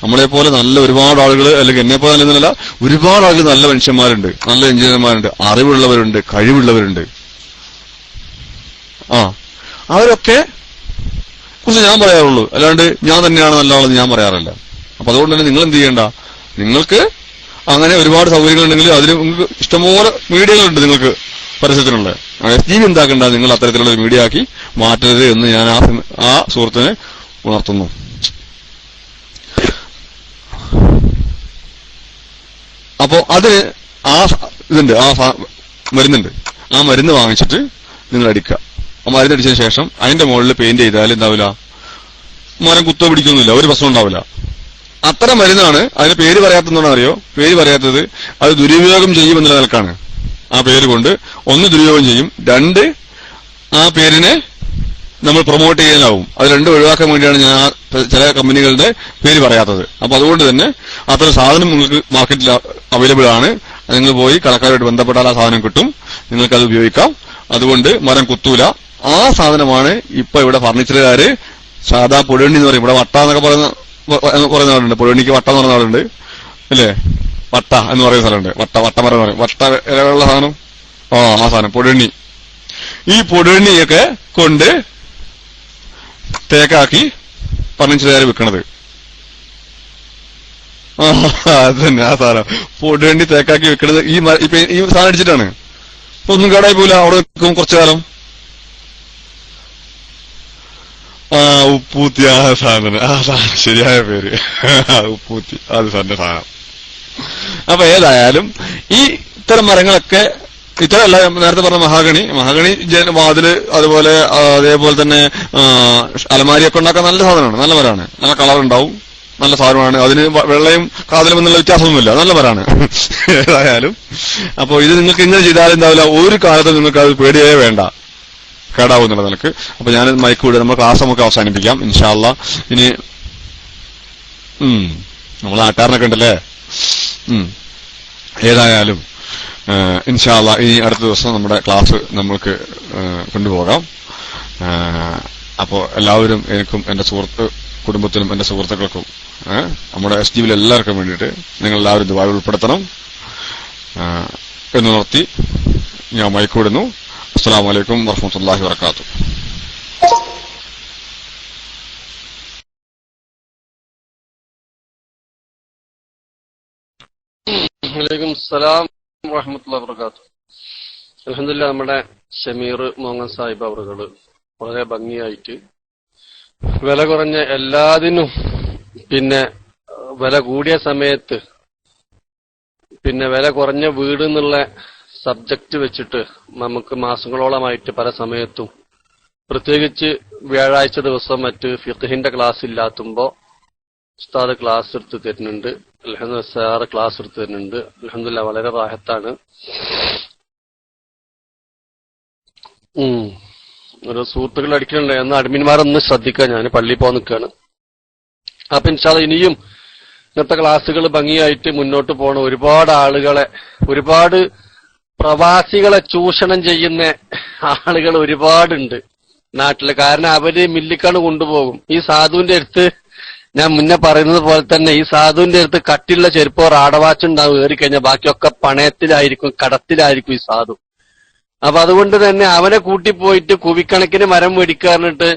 നമ്മളെ പോലെ നല്ല ഒരുപാട് ആളുകൾ, അല്ലെങ്കിൽ എന്നെ പോലെ നല്ലതല്ല, ഒരുപാട് ആളുകൾ നല്ല മനുഷ്യന്മാരുണ്ട്, നല്ല എഞ്ചിനീയർമാരുണ്ട്, അറിവുള്ളവരുണ്ട്, കഴിവുള്ളവരുണ്ട്. അവരൊക്കെ കുറിച്ച് ഞാൻ പറയാറുള്ളൂ, അല്ലാണ്ട് ഞാൻ തന്നെയാണ് നല്ല ആളെന്ന് ഞാൻ പറയാറില്ല. അപ്പൊ അതുകൊണ്ട് തന്നെ നിങ്ങൾ എന്ത് ചെയ്യണ്ട, നിങ്ങൾക്ക് അങ്ങനെ ഒരുപാട് സൗകര്യങ്ങളുണ്ടെങ്കിൽ അതിന് നിങ്ങൾക്ക് ഇഷ്ടംപോലെ മീഡിയകളുണ്ട് നിങ്ങൾക്ക് പരസ്യത്തിനുള്ള. SGB എന്താക്കണ്ട, നിങ്ങൾ അത്തരത്തിലുള്ള ഒരു മീഡിയ ആക്കി മാറ്റരുത് എന്ന് ഞാൻ ആ സുഹൃത്തിനെ ഉണർത്തുന്നു. അപ്പോ അതിന് ഇതുണ്ട്, മരുന്നുണ്ട്. ആ മരുന്ന് വാങ്ങിച്ചിട്ട് നിങ്ങൾ അടിക്കുക. ആ മരുന്നടിച്ചതിന് ശേഷം അതിന്റെ മുകളിൽ പെയിന്റ് ചെയ്താൽ എന്താവില്ല, മരം കുത്തോ പിടിക്കൊന്നുമില്ല, ഒരു പ്രശ്നം ഉണ്ടാവില്ല. അത്തരം മരുന്നാണ്. അതിന് പേര് പറയാത്തതുകൊണ്ടാണ് അറിയോ, പേര് പറയാത്തത് അത് ദുരുപയോഗം ചെയ്യുമെന്നുള്ള നിലക്കാണ്. ആ പേര് കൊണ്ട് ഒന്ന് ദുരുപയോഗം ചെയ്യും, രണ്ട് ആ പേരിനെ നമ്മൾ പ്രൊമോട്ട് ചെയ്യാനാവും. അത് രണ്ടും ഒഴിവാക്കാൻ വേണ്ടിയാണ് ഞാൻ ചില കമ്പനികളുടെ പേര് പറയാത്തത്. അപ്പൊ അതുകൊണ്ട് തന്നെ അത്തരം സാധനം നിങ്ങൾക്ക് മാർക്കറ്റിൽ അവൈലബിൾ ആണ്. നിങ്ങൾ പോയി കടക്കാരുമായിട്ട് ബന്ധപ്പെട്ടാൽ ആ സാധനം കിട്ടും, നിങ്ങൾക്കത് ഉപയോഗിക്കാം. അതുകൊണ്ട് മരം കുത്തൂല. ആ സാധനമാണ് ഇപ്പൊ ഇവിടെ ഫർണിച്ചറുകാര് സാധാ പൊടുവണ്ണി എന്ന് പറയും. ഇവിടെ വട്ട എന്നൊക്കെ പറയുന്ന ആളുണ്ട്, പൊടുവണ്ണിക്ക് വട്ട എന്ന് പറയുന്ന ആളുണ്ട് അല്ലേ, വട്ട എന്ന് പറയുന്ന സ്ഥലമുണ്ട്. വട്ടമരം എന്ന് പറയും, വട്ട ഇലകളുള്ള സാധനം. ആ സാധനം പൊടുവണ്ണി. ഈ പൊടുവണ്ണിയൊക്കെ കൊണ്ട് തേക്കാക്കി ഫർണിച്ചറുകാർ വിൽക്കണത്. അത് തന്നെ ആ സാധനം പൊടുവണ്ണി തേക്കാക്കി വെക്കണത് ഈ സാധനം അടിച്ചിട്ടാണ്. ഇപ്പൊ ഒന്നും കേടായി പോയില്ല, അവിടെ നിൽക്കും കുറച്ചു കാലം. ഉപ്പൂത്തി, ആ സാധനം ശരിയായ പേര് ഉപ്പൂത്തി, അത് തന്നെ സാധനം. അപ്പൊ ഏതായാലും ഈ ഇത്തരം മരങ്ങളൊക്കെ, ഇത്തരമല്ല നേരത്തെ പറഞ്ഞ മഹാഗണി വാതില്, അതുപോലെ അതേപോലെ തന്നെ അലമാരിയൊക്കെ ഉണ്ടാക്കാൻ നല്ല സാധനമാണ്, നല്ല മരമാണ്, നല്ല കളർ ഉണ്ടാവും, നല്ല സാധനമാണ്. അതിന് വെള്ളയും കാതലും എന്നുള്ള വ്യത്യാസമൊന്നുമില്ല, നല്ല മരമാണ് ഏതായാലും. അപ്പൊ ഇത് നിങ്ങൾക്ക് ഇങ്ങനെ ചെയ്താലും എന്താവില്ല, ഒരു കാലത്തും നിങ്ങൾക്ക് അത് പേടിയേ വേണ്ട, കേടാവും എന്നുള്ള നിലക്ക്. അപ്പൊ ഞാൻ മൈക്ക് വിടുക, നമ്മൾ ക്ലാസ് നമുക്ക് അവസാനിപ്പിക്കാം ഇൻഷാ അല്ലാ. ഇനി നമ്മൾ നാട്ടുകാരനൊക്കെ ഉണ്ടല്ലേ. ഏതായാലും ഇൻഷാ അല്ലാ ഇനി അടുത്ത ദിവസം നമ്മുടെ ക്ലാസ് നമ്മൾക്ക് കൊണ്ടുപോകാം. അപ്പോ എല്ലാവരും, എനിക്കും എന്റെ കുടുംബത്തിനും എന്റെ സുഹൃത്തുക്കൾക്കും നമ്മുടെ SGBയിൽ എല്ലാവർക്കും വേണ്ടിയിട്ട് നിങ്ങൾ എല്ലാവരും ദുആയിൽ ഉൾപ്പെടുത്തണം എന്ന് നിർത്തി ഞാൻ മൈക്ക് വിടുന്നു. അസ്സലാമു അലൈക്കും വറഹ്മത്തുള്ളാഹി വബറകാതുഹു. വലൈക്കും സലാം വറഹ്മത്തുള്ളാഹി വബറകാതുഹു. അൽഹംദുലില്ലാഹ്, നമ്മുടെ ഷമീർ മോങ്ങൻ സാഹിബ് അവറുകള് വളരെ ഭംഗിയായിട്ട് വില കുറഞ്ഞ എല്ലാതിനും, പിന്നെ വില കൂടിയ സമയത്ത്, പിന്നെ വില കുറഞ്ഞ വീട് എന്നുള്ള സബ്ജക്ട് വെച്ചിട്ട് നമുക്ക് മാസങ്ങളോളമായിട്ട് പല സമയത്തും, പ്രത്യേകിച്ച് വ്യാഴാഴ്ച ദിവസം മറ്റ് ഫിഖ്ഹിന്റെ ക്ലാസ് ഇല്ലാത്തുമ്പോ ഉസ്താദ് ക്ലാസ് എടുത്ത് തരുന്നുണ്ട്. അൽഹംദുലില്ലാഹ് സാറ് ക്ലാസ് എടുത്ത് തരുന്നുണ്ട്. അൽഹംദുലില്ലാഹ് വളരെ റാഹത്താണ്. ഒരു സുഹൃത്തുക്കൾ അടിക്കുന്നുണ്ട് എന്ന് അഡ്മിന്മാരൊന്ന് ശ്രദ്ധിക്കുക. ഞാൻ പള്ളിയിൽ പോകാൻ നിൽക്കുകയാണ്. അപ്പൊ ഇൻഷാ അല്ലാഹ് ഇനിയും ഇന്നത്തെ ക്ലാസ്സുകൾ ഭംഗിയായിട്ട് മുന്നോട്ട് പോകണം. ഒരുപാട് ആളുകളെ, ഒരുപാട് പ്രവാസികളെ ചൂഷണം ചെയ്യുന്ന ആളുകൾ ഒരുപാടുണ്ട് നാട്ടില്. കാരണം അവര് മില്ലിക്കാണ് കൊണ്ടുപോകും. ഈ സാധുവിന്റെ അടുത്ത് ഞാൻ മുന്നേ പറയുന്നത് പോലെ തന്നെ ഈ സാധുവിന്റെ അടുത്ത് കട്ടിയുള്ള ചെരുപ്പോ റാടവാച്ചുണ്ടാവും, ഏറിക്കഴിഞ്ഞാൽ ബാക്കിയൊക്കെ പണയത്തിലായിരിക്കും, കടത്തിലായിരിക്കും ഈ സാധു. അപ്പൊ അതുകൊണ്ട് തന്നെ അവനെ കൂട്ടിപ്പോയിട്ട് കുവിക്കണക്കിന് മരം മേടിക്കാറിട്ട്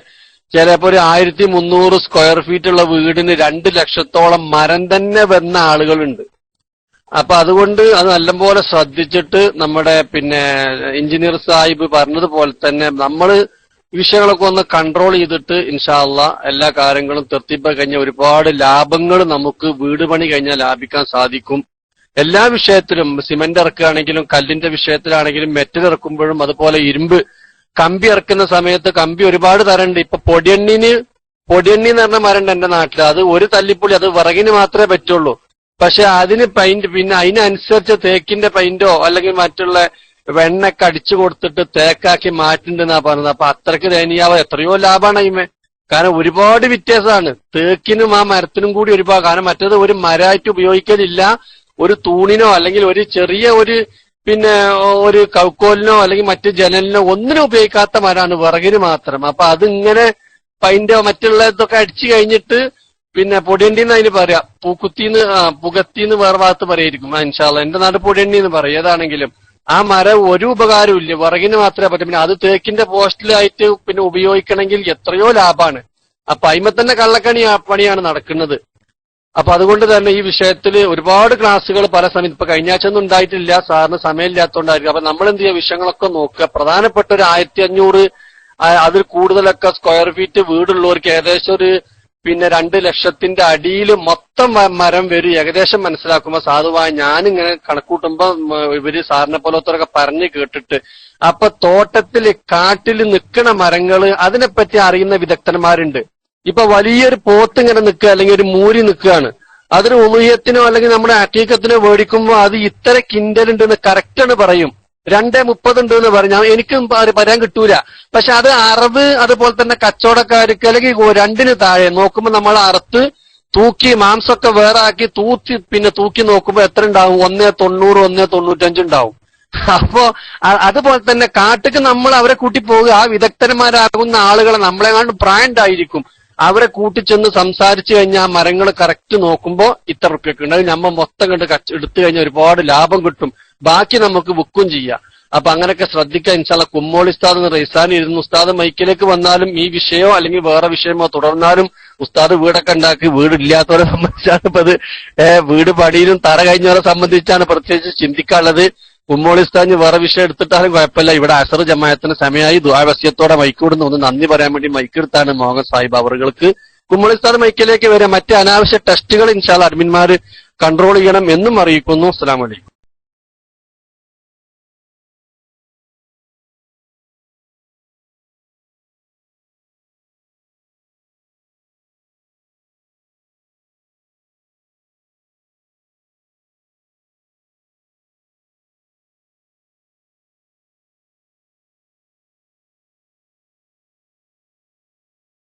ചിലപ്പോ ഒരു 1300 സ്ക്വയർ ഫീറ്റ് ഉള്ള വീടിന് 2 ലക്ഷത്തോളം മരം തന്നെ വന്ന ആളുകളുണ്ട്. അപ്പൊ അതുകൊണ്ട് അത് നല്ലപോലെ ശ്രദ്ധിച്ചിട്ട് നമ്മുടെ പിന്നെ എഞ്ചിനീയർ സാഹിബ് പറഞ്ഞതുപോലെ തന്നെ നമ്മള് വിഷയങ്ങളൊക്കെ ഒന്ന് കൺട്രോൾ ചെയ്തിട്ട് ഇൻഷാ അള്ളാ എല്ലാ കാര്യങ്ങളും തെർത്തിപ്പായി കഴിഞ്ഞാൽ ഒരുപാട് ലാഭങ്ങൾ നമുക്ക് വീട് പണി കഴിഞ്ഞാൽ ലാഭിക്കാൻ സാധിക്കും. എല്ലാ വിഷയത്തിലും സിമന്റ് ഇറക്കുകയാണെങ്കിലും കല്ലിന്റെ വിഷയത്തിലാണെങ്കിലും മെറ്റൽ ഇറക്കുമ്പോഴും അതുപോലെ ഇരുമ്പ് കമ്പി ഇറക്കുന്ന സമയത്ത് കമ്പി ഒരുപാട് തരണ്ട്. ഇപ്പൊ പൊടിയെണ്ണി എന്ന് പറഞ്ഞ മരണ്ട് എന്റെ നാട്ടിൽ. അത് ഒരു തല്ലിപ്പുള്ളി, അത് വിറകിന് മാത്രമേ പറ്റുള്ളൂ. പക്ഷെ അതിന് പെയിന്റ് പിന്നെ അതിനനുസരിച്ച് തേക്കിന്റെ പെയിന്റോ അല്ലെങ്കിൽ മറ്റുള്ള വെണ്ണൊക്കെ അടിച്ചു കൊടുത്തിട്ട് തേക്കാക്കി മാറ്റുണ്ടെന്നാ പറഞ്ഞത്. അപ്പൊ അത്രയ്ക്ക് ദയനീയാവ എത്രയോ ലാഭമാണ് അതിമേ. കാരണം ഒരുപാട് വ്യത്യാസമാണ് തേക്കിനും ആ മരത്തിനും കൂടി ഒരുപാട്. കാരണം മറ്റേത് ഒരു മരമായിട്ട് ഉപയോഗിക്കലില്ല, ഒരു തൂണിനോ അല്ലെങ്കിൽ ഒരു ചെറിയ ഒരു പിന്നെ ഒരു കൗക്കോലിനോ അല്ലെങ്കിൽ മറ്റു ജനലിനോ ഒന്നിനും ഉപയോഗിക്കാത്ത മരമാണ്, വിറകിന് മാത്രം. അപ്പൊ അതിങ്ങനെ പൈന്റോ മറ്റുള്ള ഇതൊക്കെ അടിച്ചു കഴിഞ്ഞിട്ട് പിന്നെ പൊടിയണ്ടിന്ന് അതിന് പറയാം, പുകത്തിന്ന് വേറെ ഭാഗത്ത് പറയായിരിക്കും. ഇൻഷാ അല്ലാഹ് എന്റെ നാട് പൊടിയണ്ടി എന്ന് പറയും. ഏതാണെങ്കിലും ആ മരം ഒരു ഉപകാരവും ഇല്ല, വിറകിന് മാത്രമേ പറ്റും. പിന്നെ അത് തേക്കിന്റെ പോസ്റ്റിലായിട്ട് പിന്നെ ഉപയോഗിക്കണമെങ്കിൽ എത്രയോ ലാഭമാണ്. അപ്പൊ അതിമ തന്നെ പണിയാണ് നടക്കുന്നത്. അപ്പൊ അതുകൊണ്ട് തന്നെ ഈ വിഷയത്തിൽ ഒരുപാട് ക്ലാസ്സുകൾ പല സമയത്ത് ഇപ്പൊ കഴിഞ്ഞ ആഴ്ച ഒന്നും ഉണ്ടായിട്ടില്ല, സാറിന് സമയമില്ലാത്തതുകൊണ്ടായിരിക്കും. അപ്പൊ നമ്മൾ എന്ത് ചെയ്യുക, വിഷയങ്ങളൊക്കെ നോക്കുക. പ്രധാനപ്പെട്ട ഒരു 1500 അതിൽ കൂടുതലൊക്കെ സ്ക്വയർ ഫീറ്റ് വീടുള്ളവർക്ക് ഏകദേശം ഒരു പിന്നെ 2 ലക്ഷത്തിന്റെ അടിയിൽ മൊത്തം മരം വരും ഏകദേശം മനസ്സിലാക്കുമ്പോ സാധുവായ ഞാനിങ്ങനെ കണക്കൂട്ടുമ്പോ ഇവര് സാറിനെ പോലത്തവരൊക്കെ പറഞ്ഞു കേട്ടിട്ട്. അപ്പൊ തോട്ടത്തില് കാട്ടിൽ നിൽക്കണ മരങ്ങള് അതിനെപ്പറ്റി അറിയുന്ന വിദഗ്ധന്മാരുണ്ട്. ഇപ്പൊ വലിയൊരു പോത്ത് ഇങ്ങനെ നിൽക്കുക അല്ലെങ്കിൽ ഒരു മൂരി നിൽക്കുകയാണ്, അതൊരു ഉളുഹിയത്തിനോ അല്ലെങ്കിൽ നമ്മുടെ അക്കീക്കത്തിനോ മേടിക്കുമ്പോ അത് ഇത്ര കിൻഡലുണ്ടെന്ന് കറക്റ്റാണ് പറയും. 2.30 ഉണ്ട് എന്ന് പറഞ്ഞാൽ എനിക്കും പറയാൻ കിട്ടൂല. പക്ഷെ അത് അറവ് അതുപോലെ തന്നെ കച്ചവടക്കാർക്ക് അല്ലെങ്കിൽ 2 താഴെ നോക്കുമ്പോ നമ്മൾ അറുത്ത് തൂക്കി മാംസമൊക്കെ വേറെ ആക്കി തൂക്കി നോക്കുമ്പോ എത്ര ഉണ്ടാവും? 1.90 1.95 ഉണ്ടാവും. അപ്പോ അതുപോലെ തന്നെ കാട്ടിക്ക് നമ്മൾ അവരെ കൂട്ടി പോകുക, ആ വിദഗ്ധന്മാരാകുന്ന ആളുകളെ നമ്മളെങ്ങാണ്ട് പ്രായം ഉണ്ടായിരിക്കും, അവരെ കൂട്ടിച്ചെന്ന് സംസാരിച്ചു കഴിഞ്ഞാൽ മരങ്ങൾ കറക്റ്റ് നോക്കുമ്പോ ഇത്ര റുപ്യൊക്കെ ഉണ്ട്. അത് നമ്മ മൊത്തം കണ്ട് എടുത്തു കഴിഞ്ഞാൽ ഒരുപാട് ലാഭം കിട്ടും, ബാക്കി നമുക്ക് വിൽക്കും ചെയ്യാം. അപ്പൊ അങ്ങനെയൊക്കെ ശ്രദ്ധിക്കുക. ഇൻഷാല്ല കുമ്മോളി ഉസ്താദ് റൈസാനി ഇരുന്ന് ഉസ്താദ് മൈക്കിലേക്ക് വന്നാലും ഈ വിഷയമോ അല്ലെങ്കിൽ വേറെ വിഷയമോ തുടർന്നാലും ഉസ്താദ് വീടൊക്കെ ഉണ്ടാക്കി, വീടില്ലാത്തവരെ സംബന്ധിച്ചാണ് ഇപ്പൊ അത് വീട് പണിയിലും തറ കഴിഞ്ഞവരെ സംബന്ധിച്ചാണ് പ്രത്യേകിച്ച് ചിന്തിക്കാനുള്ളത്. കുമ്മോളി ഉസ്താദ് വേറെ വിഷയം എടുത്തിട്ടാലും കുഴപ്പമില്ല. ഇവിടെ അസർ ജമാഅത്തിന് സമയമായി ദുആവസ്യത്തോടെ മൈക്കൂടുന്ന ഒന്ന് നന്ദി പറയാൻ വേണ്ടി മൈക്കെടുത്താണ് മോഹൻ സാഹിബ് അവറുകൾക്ക്. കുമ്മോളി ഉസ്താദ് മൈക്കിലേക്ക് വരെ മറ്റ് അനാവശ്യ ടെസ്റ്റുകൾ ഇൻഷാല്ല അഡ്മിന്മാര് കൺട്രോൾ ചെയ്യണം എന്നും അറിയിക്കുന്നു. അസ്സലാമു അലൈക്കും.